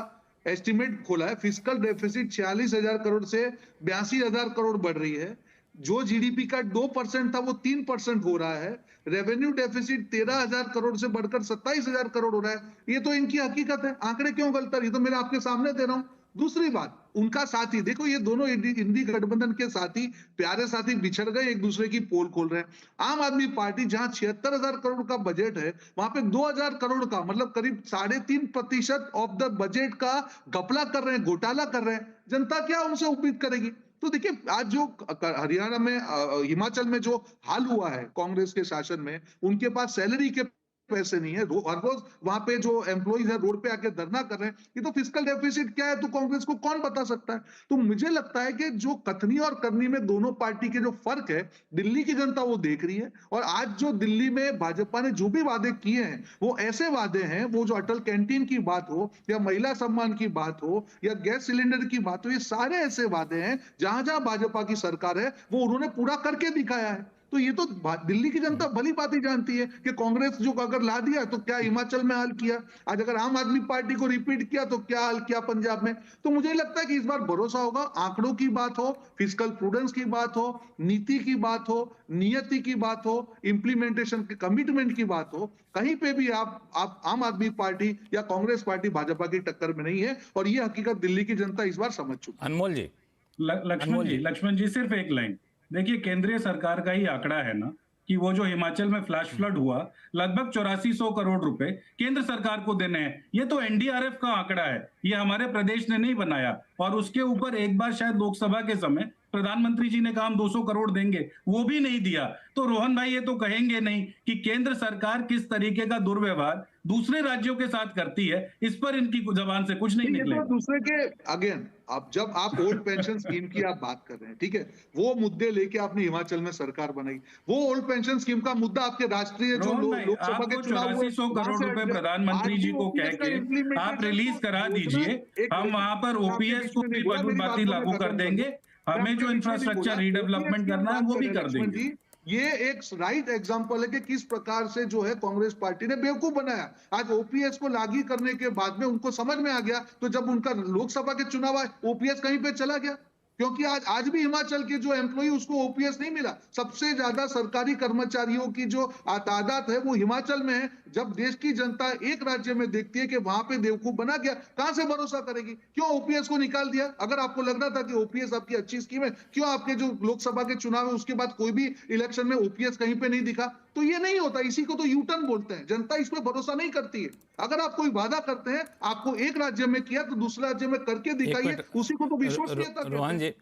एस्टिमेट खोला है। फिस्कल डेफिसिट 46,000 करोड़ से 82,000 करोड़ बढ़ रही है। जो जीडीपी का 2% था वो 3% हो रहा है। रेवेन्यू डेफिसिट 13,000 करोड़ से बढ़कर 27,000 करोड़ हो रहा है। ये तो इनकी हकीकत है, आंकड़े क्यों गलत है? ये तो मैं आपके सामने दे रहा हूं। दूसरी बात, उनका साथी, देखो ये दोनों इंडी गठबंधन के साथी, प्यारे साथी बिछड़ गए, एक दूसरे की पोल खोल रहे हैं। आम आदमी पार्टी जहां 76,000 करोड़ का बजट है, वहां पे 2,000 करोड़ का, मतलब करीब 3.5% ऑफ द बजट का घपला कर रहे हैं, घोटाला कर रहे हैं। जनता क्या उनसे उम्मीद करेगी? तो देखिए, आज जो हरियाणा में, हिमाचल में जो हाल हुआ है कांग्रेस के शासन में, उनके पास सैलरी के पैसे नहीं है, हर रोज वहां पे जो एम्प्लॉइज है रोड पे आके धरना कर रहे हैं। ये तो फिस्कल डेफिसिट क्या है तो कांग्रेस को कौन बता सकता है? तो मुझे लगता है कि जो कथनी और करनी में दोनों पार्टी के जो फर्क है, दिल्ली की जनता वो देख रही है। और आज जो दिल्ली में भाजपा ने जो भी वादे किए हैं, वो ऐसे वादे हैं, वो जो अटल कैंटीन की बात हो या महिला सम्मान की बात हो या गैस सिलेंडर की बात हो, ये सारे ऐसे वादे हैं जहां जहां भाजपा की सरकार है वो उन्होंने पूरा करके दिखाया है। तो ये तो दिल्ली की जनता भली बात ही जानती है कि कांग्रेस जो अगर ला दिया तो क्या हिमाचल में हाल किया, आज अगर आम आदमी पार्टी को रिपीट किया तो क्या हाल किया पंजाब में। तो मुझे लगता है कि इस बार भरोसा होगा, आंकड़ों की बात हो, फिस्कल प्रूडेंस की बात हो, नीति की बात हो, नियति की बात हो, इंप्लीमेंटेशन के कमिटमेंट की बात हो, कहीं पे भी आप आम आदमी पार्टी या कांग्रेस पार्टी भाजपा की टक्कर में नहीं है। और ये हकीकत दिल्ली की जनता इस बार समझ चुकी है। अनमोल जी, लक्ष्मण जी सिर्फ एक लाइन देखिए, केंद्रीय सरकार का ही आंकड़ा है ना कि वो जो हिमाचल में फ्लैश फ्लड हुआ, लगभग 8400 करोड़ रुपए केंद्र सरकार को देने हैं। ये तो एनडीआरएफ का आंकड़ा है, ये हमारे प्रदेश ने नहीं बनाया। और उसके ऊपर एक बार शायद लोकसभा के समय प्रधानमंत्री जी ने कहा हम 200 करोड़ देंगे, वो भी नहीं दिया। तो रोहन भाई ये तो कहेंगे नहीं कि केंद्र सरकार किस तरीके का दुर्व्यवहार दूसरे राज्यों के साथ करती है, इस पर इनकी जबान से कुछ नहीं निकलेगा। तो दूसरे के अगेन, अब जब आप ओल्ड पेंशन स्कीम की आप बात कर रहे हैं, ठीक है, वो मुद्दे लेके आपने हिमाचल में सरकार बनाई, वो ओल्ड पेंशन स्कीम का मुद्दा आपके राष्ट्रीय जो लोकसभा के चुनाव हुए, 8400 करोड़ रुपए प्रधानमंत्री जी को कह के आप रिलीज करा दीजिए, हम वहां पर ओपीएस को भी बाती लागू कर देंगे, हमें जो इंफ्रास्ट्रक्चर रीडेवलपमेंट करना है वो भी कर देंगे। ये एक राइट एग्जांपल है कि किस प्रकार से जो है कांग्रेस पार्टी ने बेवकूफ बनाया। आज ओपीएस को लागू करने के बाद में उनको समझ में आ गया, तो जब उनका लोकसभा के चुनाव आए, ओपीएस कहीं पे चला गया, क्योंकि आज भी हिमाचल के जो एम्प्लॉय उसको ओपीएस नहीं मिला। सबसे ज्यादा सरकारी कर्मचारियों की जो तादाद है वो हिमाचल में है। जब देश की जनता एक राज्य में देखती है कि वहां पे बेवकूफ बना गया, कहां से भरोसा करेगी? क्यों ओपीएस को निकाल दिया? अगर आपको लग रहा था कि ओपीएस आपकी अच्छी स्कीम है, क्यों आपके जो लोकसभा के चुनाव है उसके बाद कोई भी इलेक्शन में ओपीएस कहीं पे नहीं दिखा? तो ये नहीं होता, इसी को तो यूटर्न बोलते हैं। जनता इस पर भरोसा नहीं करती है। अगर आप कोई वादा करते हैं, आपको एक राज्य में किया तो दूसरे राज्य में करके दिखाइए, उसी को तो विश्वसनीयता। रोहन जी,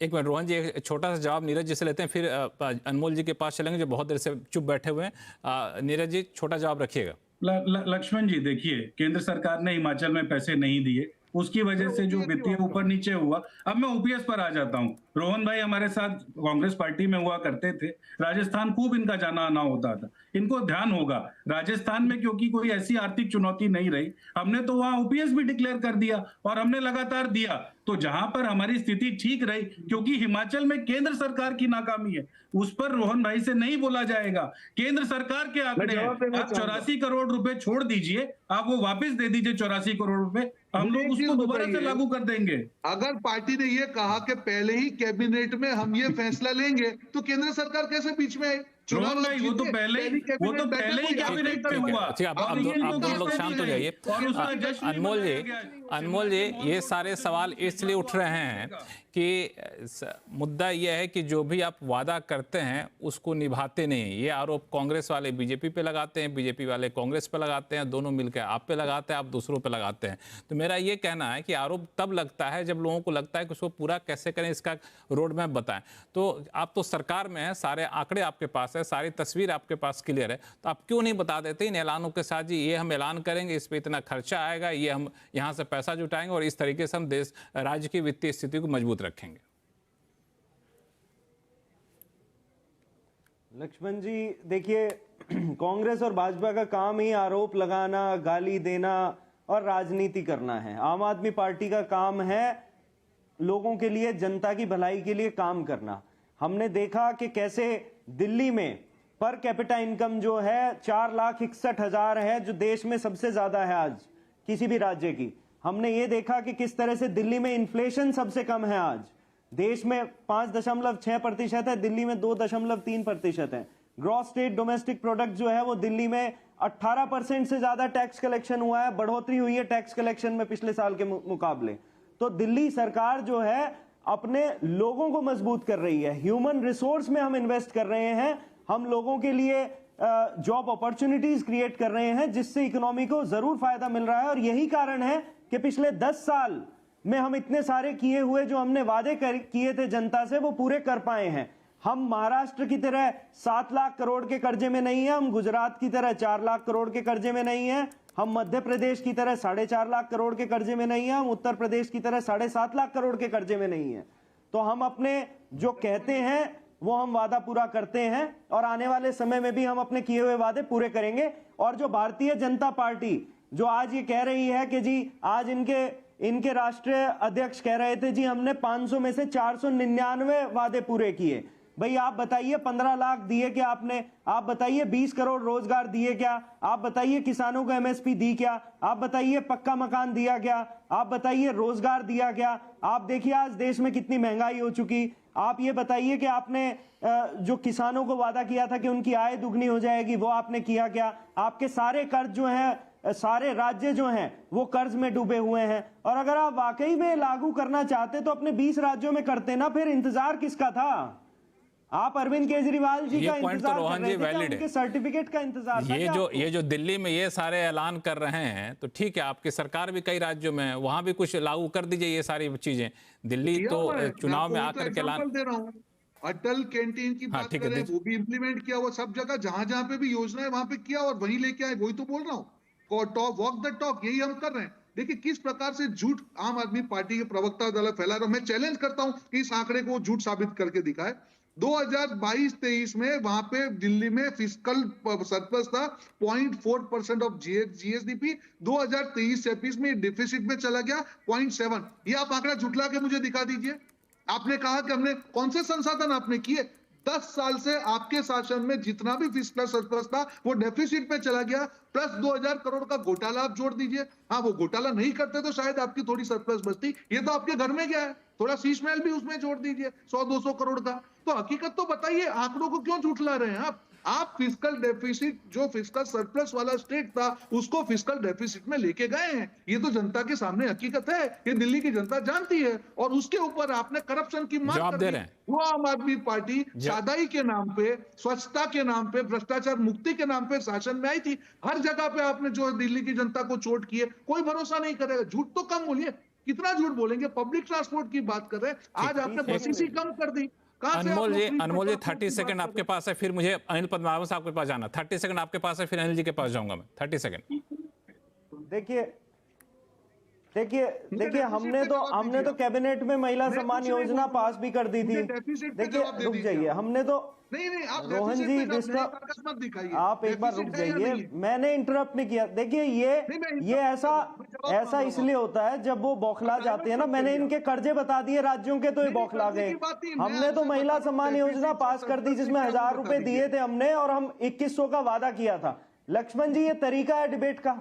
एक मिनट रोहन जी, एक छोटा सा जवाब नीरज जी से लेते हैं, फिर अनमोल जी के पास चलेंगे जो बहुत देर से चुप बैठे हुए हैं। नीरज जी, छोटा जवाब रखिएगा। लक्ष्मण जी देखिए, केंद्र सरकार ने हिमाचल में पैसे नहीं दिए, उसकी वजह से जो वित्तीय ऊपर नीचे हुआ। अब मैं ओपीएस पर आ जाता हूं। रोहन भाई हमारे साथ कांग्रेस पार्टी में हुआ करते थे, राजस्थान खूब इनका जाना आना होता था। इनको ध्यान होगा, राजस्थान में क्योंकि कोई ऐसी आर्थिक चुनौती नहीं रही, हमने तो वहां ओपीएस भी डिक्लेयर कर दिया और हमने लगातार दिया। तो जहां पर हमारी स्थिति ठीक रही, क्योंकि हिमाचल में केंद्र सरकार की नाकामी है, उस पर रोहन भाई से नहीं बोला जाएगा। केंद्र सरकार के आंकड़े हैं, आप 84 करोड़ रुपए छोड़ दीजिए, आप वो वापस दे दीजिए 84 करोड़ रुपए, हम लोग उसको दोबारा से लागू कर देंगे। अगर पार्टी ने ये कहा कि पहले ही कैबिनेट में हम ये फैसला लेंगे, तो केंद्र सरकार कैसे बीच में आई? चुनाव नहीं, वो तो पहले ही कैबिनेट पे हुआ। आप दोनों लोग शांत हो जाइए। अनमोल जी, ये सारे सवाल इसलिए उठ रहे हैं कि मुद्दा यह है कि जो भी आप वादा करते हैं उसको निभाते नहीं। ये आरोप कांग्रेस वाले बीजेपी पे लगाते हैं, बीजेपी वाले कांग्रेस पे लगाते हैं, दोनों मिलकर आप पे लगाते हैं, आप दूसरों पे लगाते हैं। तो मेरा ये कहना है कि आरोप तब लगता है जब लोगों को लगता है कि उसको पूरा कैसे करें, इसका रोड मैप बताएं। तो आप तो सरकार में हैं, सारे आंकड़े आपके पास है, सारी तस्वीर आपके पास क्लियर है, तो आप क्यों नहीं बता देते इन ऐलानों के साथ जी ये हम ऐलान करेंगे, इस पर इतना खर्चा आएगा, ये हम यहाँ से पैसा जुटाएंगे और इस तरीके से हम देश राज्य की वित्तीय स्थिति को मजबूत रखेंगे। लक्ष्मण जी देखिए, कांग्रेस और भाजपा का काम ही आरोप लगाना, गाली देना और राजनीति करना है। आम आदमी पार्टी का काम है लोगों के लिए, जनता की भलाई के लिए काम करना। हमने देखा कि कैसे दिल्ली में पर कैपिटा इनकम जो है 4,61,000 है, जो देश में सबसे ज्यादा है आज किसी भी राज्य की। हमने ये देखा कि किस तरह से दिल्ली में इन्फ्लेशन सबसे कम है आज। देश में 5.6% है, दिल्ली में 2.3% है। ग्रॉस स्टेट डोमेस्टिक प्रोडक्ट जो है वो दिल्ली में 18% से ज्यादा टैक्स कलेक्शन हुआ है, बढ़ोतरी हुई है टैक्स कलेक्शन में पिछले साल के मुकाबले। तो दिल्ली सरकार जो है अपने लोगों को मजबूत कर रही है, ह्यूमन रिसोर्स में हम इन्वेस्ट कर रहे हैं, हम लोगों के लिए जॉब अपॉर्चुनिटीज क्रिएट कर रहे हैं, जिससे इकोनॉमी को जरूर फायदा मिल रहा है। और यही कारण है कि पिछले 10 साल में हम इतने सारे किए हुए जो हमने वादे किए थे जनता से वो पूरे कर पाए हैं। हम महाराष्ट्र की तरह 7 लाख करोड़ के कर्जे में नहीं है, हम गुजरात की तरह 4 लाख करोड़ के कर्जे में नहीं है, हम मध्य प्रदेश की तरह 4.5 लाख करोड़ के कर्जे में नहीं है, हम उत्तर प्रदेश की तरह 7.5 लाख करोड़ के कर्जे में नहीं है। तो हम अपने जो कहते हैं वो हम वादा पूरा करते हैं और आने वाले समय में भी हम अपने किए हुए वादे पूरे करेंगे। और जो भारतीय जनता पार्टी जो आज ये कह रही है कि जी आज इनके राष्ट्रीय अध्यक्ष कह रहे थे जी हमने 500 में से 499 वादे पूरे किए। भाई आप बताइए 15 लाख दिए क्या आपने? आप बताइए 20 करोड़ रोजगार दिए क्या? आप बताइए किसानों को एमएसपी दी क्या? आप बताइए पक्का मकान दिया क्या? आप बताइए रोजगार दिया क्या? आप देखिए आज देश में कितनी महंगाई हो चुकी। आप ये बताइए कि आपने जो किसानों को वादा किया था कि उनकी आय दुगनी हो जाएगी वो आपने किया क्या? आपके सारे कर्ज जो हैं, सारे राज्य जो हैं वो कर्ज में डूबे हुए हैं। और अगर आप वाकई में लागू करना चाहते तो अपने 20 राज्यों में करते ना, फिर इंतजार किसका था? आप अरविंद केजरीवाल जी का इंतजार कर रहे थे, उनके सर्टिफिकेट का इंतजार था। ये जो दिल्ली में ये सारे ऐलान कर रहे हैं तो ठीक है, आपकी सरकार भी कई राज्यों में है, वहां भी कुछ लागू कर दीजिए ये सारी चीजें। दिल्ली तो चुनाव में आकर के ऐलान दे रहा हूँ। अटल कैंटीन की बात करें, वो भी इम्प्लीमेंट किया हुआ सब जगह, जहां जहां पे भी योजना है वहां पे किया और वहीं लेके आए। वही तो बोल रहा हूँ, टॉक वॉक द टॉक, यही हम कर रहे हैं। देखिए किस प्रकार से झूठ आम आदमी पार्टी के प्रवक्ता दल फैला रहा है। मैं चैलेंज करता हूं कि इस आंकड़े को झूठ साबित करके दिखाए। 2022-23 में वहां पे दिल्ली में फिस्कल सरप्लस था 0.4% ऑफ जीएसडीपी। 2023-24 में डिफिसिट में चला गया 0.7। ये आप आंकड़ा झुटला के मुझे दिखा दीजिए। आपने कहा कि हमने कौन से संसाधन आपने किए? 10 साल से आपके शासन में जितना भी फिस्कल सरप्लस था वो डेफिसिट में चला गया, प्लस 2000 करोड़ का घोटाला आप जोड़ दीजिए। हाँ, वो घोटाला नहीं करते तो शायद आपकी थोड़ी सरप्लस बचती। ये तो आपके घर में गया है, थोड़ा शीश महल भी उसमें जोड़ दीजिए 100-200 करोड़ का। तो हकीकत तो बताइए, आंकड़ों को क्यों झूठला रहे हैं आप फिस्कल डेफिसिट, जो फिस्कल सरप्लस वाला स्टेट था उसको फिस्कल डेफिसिट में लेके गए हैं। ये तो जनता के सामने हकीकत है, ये दिल्ली की जनता जानती है। और उसके ऊपर आपने करप्शन की मांग कर दी। वो आम आदमी पार्टी सादाई के नाम पे, स्वच्छता के नाम पे, भ्रष्टाचार मुक्ति के नाम पे शासन में आई थी। हर जगह पे आपने जो दिल्ली की जनता को चोट की है, कोई भरोसा नहीं करेगा। झूठ तो कम बोलिए, कितना झूठ बोलेंगे? पब्लिक ट्रांसपोर्ट की बात कर रहे हैं, आज आपने बसें ही कम कर दी। अनमोल जी 30 सेकंड आपके पास है, फिर मुझे अनिल पद्मावत साहब के पास जाना। 30 सेकंड आपके पास है, फिर अनिल जी के पास जाऊंगा मैं। 30 सेकंड। देखिए हमने तो कैबिनेट में महिला सम्मान योजना पास भी कर दी थी। देखिए रुक जाइए, हमने तो नहीं आप रोहन जी डिस्टर्ब, आप एक बार रुक जाइए, मैंने इंटरप्ट नहीं किया। देखिए ये ऐसा इसलिए होता है जब वो बौखला जाते हैं ना। मैंने इनके कर्जे बता दिए राज्यों के तो ये बौखला गए। हमने तो महिला सम्मान योजना पास कर दी जिसमें 1000 रुपए दिए थे हमने, और हम 2100 का वादा किया था। लक्ष्मण जी ये तरीका है डिबेट का।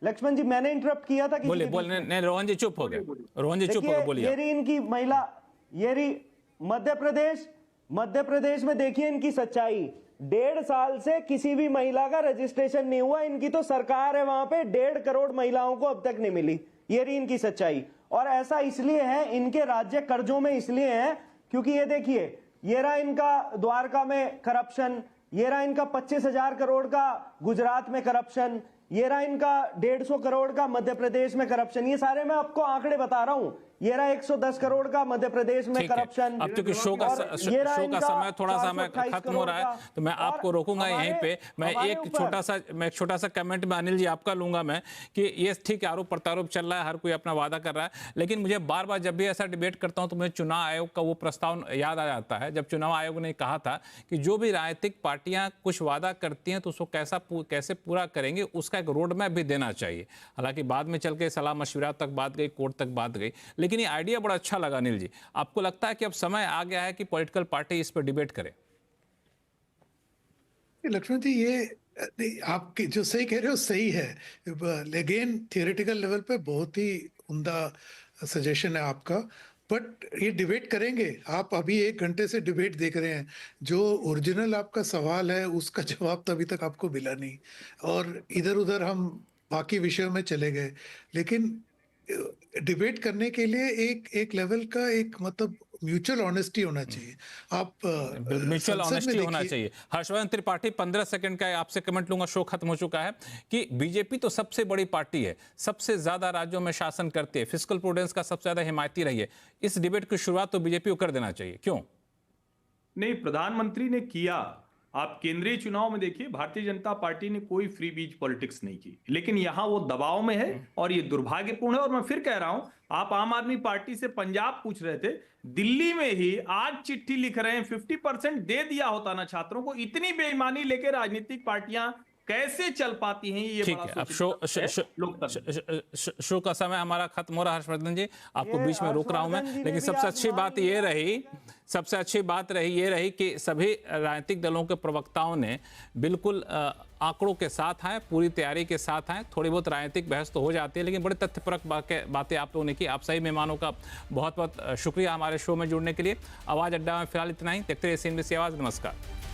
लक्ष्मण जी मैंने इंटरप्ट किया था, बोले नहीं, रोहन जी चुप हो गए। रोहन जी चुप हो गए, बोलिए। ये रही इनकी महिला, ये रही मध्य प्रदेश में देखिए इनकी सच्चाई। 1.5 साल से किसी भी महिला का रजिस्ट्रेशन नहीं हुआ। इनकी तो सरकार है, वहां पे 1.5 करोड़ महिलाओं को अब तक नहीं मिली। ये रही इनकी सच्चाई। और ऐसा इसलिए है, इनके राज्य कर्जों में इसलिए है क्योंकि ये देखिए, ये रहा इनका द्वारका में करप्शन, ये रहा इनका 25,000 करोड़ का गुजरात में करप्शन, ये रहा इनका 150 करोड़ का मध्य प्रदेश में करप्शन। ये सारे मैं आपको आंकड़े बता रहा हूं। ये रहा 110 करोड़ का मध्य प्रदेश में करप्शन। अब क्योंकि शो का समय थोड़ा सा मैं खत्म हो रहा है तो मैं आपको रोकूंगा यहीं पे। मैं एक छोटा सा कमेंट में अनिल जी आपका लूंगा मैं, कि ये ठीक है आरोप प्रत्यारोप चल रहा है, हर कोई अपना वादा कर रहा है, लेकिन मुझे बार बार जब भी ऐसा डिबेट करता हूं तो मुझे चुनाव आयोग का वो प्रस्ताव याद आ जाता है, जब चुनाव आयोग ने कहा था कि जो भी राजनीतिक पार्टियां कुछ वादा करती हैं तो उसको कैसे पूरा करेंगे उसका एक रोड मैप भी देना चाहिए। हालांकि बाद में चल के सलाह मशविरा तक बात गई, कोर्ट तक बात गई, लेकिन ये आइडिया बड़ा अच्छा लगा। अनिल जी, आपको लगता है कि अब समय आ गया है कि पॉलिटिकल पार्टी इस पर डिबेट करे? लक्ष्मण जी, ये आपके जो सही कह रहे हो सही है, लेकिन थियोरेटिकल लेवल पे बहुत ही उम्दा सजेशन है आपका। बट ये डिबेट करेंगे। आप अभी 1 घंटे से डिबेट देख रहे हैं, जो ओरिजिनल आपका सवाल है उसका जवाब तो अभी तक आपको मिला नहीं, और इधर उधर हम बाकी विषयों में चले गए। लेकिन डिबेट करने के लिए एक लेवल का एक मतलब म्यूचुअल ऑनेस्टी होना चाहिए। आप म्यूचुअल संसद में ऑनेस्टी होना देखिए, चाहिए। हर्षवर्धन त्रिपाठी, 15 सेकंड का आपसे कमेंट लूंगा, शो खत्म हो चुका है, कि बीजेपी तो सबसे बड़ी पार्टी है, सबसे ज्यादा राज्यों में शासन करती है, फिस्कल प्रूडेंस का सबसे ज्यादा हिमायती रही है, इस डिबेट की शुरुआत तो बीजेपी को कर देना चाहिए, क्यों? नहीं, प्रधानमंत्री ने किया। आप केंद्रीय चुनाव में देखिए, भारतीय जनता पार्टी ने कोई फ्री बीज पॉलिटिक्स नहीं की, लेकिन यहां वो दबाव में है और ये दुर्भाग्यपूर्ण है। और मैं फिर कह रहा हूं, आप आम आदमी पार्टी से पंजाब पूछ रहे थे, दिल्ली में ही आज चिट्ठी लिख रहे हैं 50% दे दिया होता ना छात्रों को। इतनी बेईमानी लेके राजनीतिक पार्टियां कैसे चल पाती हैं, ये ठीक बड़ा है। अब लोकतंत्र। शो का समय हमारा खत्म हो रहा है। हर्षवर्धन जी, आपको ये बीच में रोक रहा हूं मैं, हर्षवर्धन जी ने लेकिन भी सबसे आज अच्छी मान बात ये रही, सबसे अच्छी बात ये रही कि सभी राजनीतिक दलों के प्रवक्ताओं ने बिल्कुल आंकड़ों के साथ आए, पूरी तैयारी के साथ आए। थोड़ी बहुत राजनीतिक बहस तो हो जाती है, लेकिन बड़े तथ्यपरक बातें आप लोगों ने की। आप सही मेहमानों का बहुत बहुत शुक्रिया हमारे शो में जुड़ने के लिए। आवाज अड्डा में फिलहाल इतना ही। देखते रहिए CNBC आवाज। नमस्कार।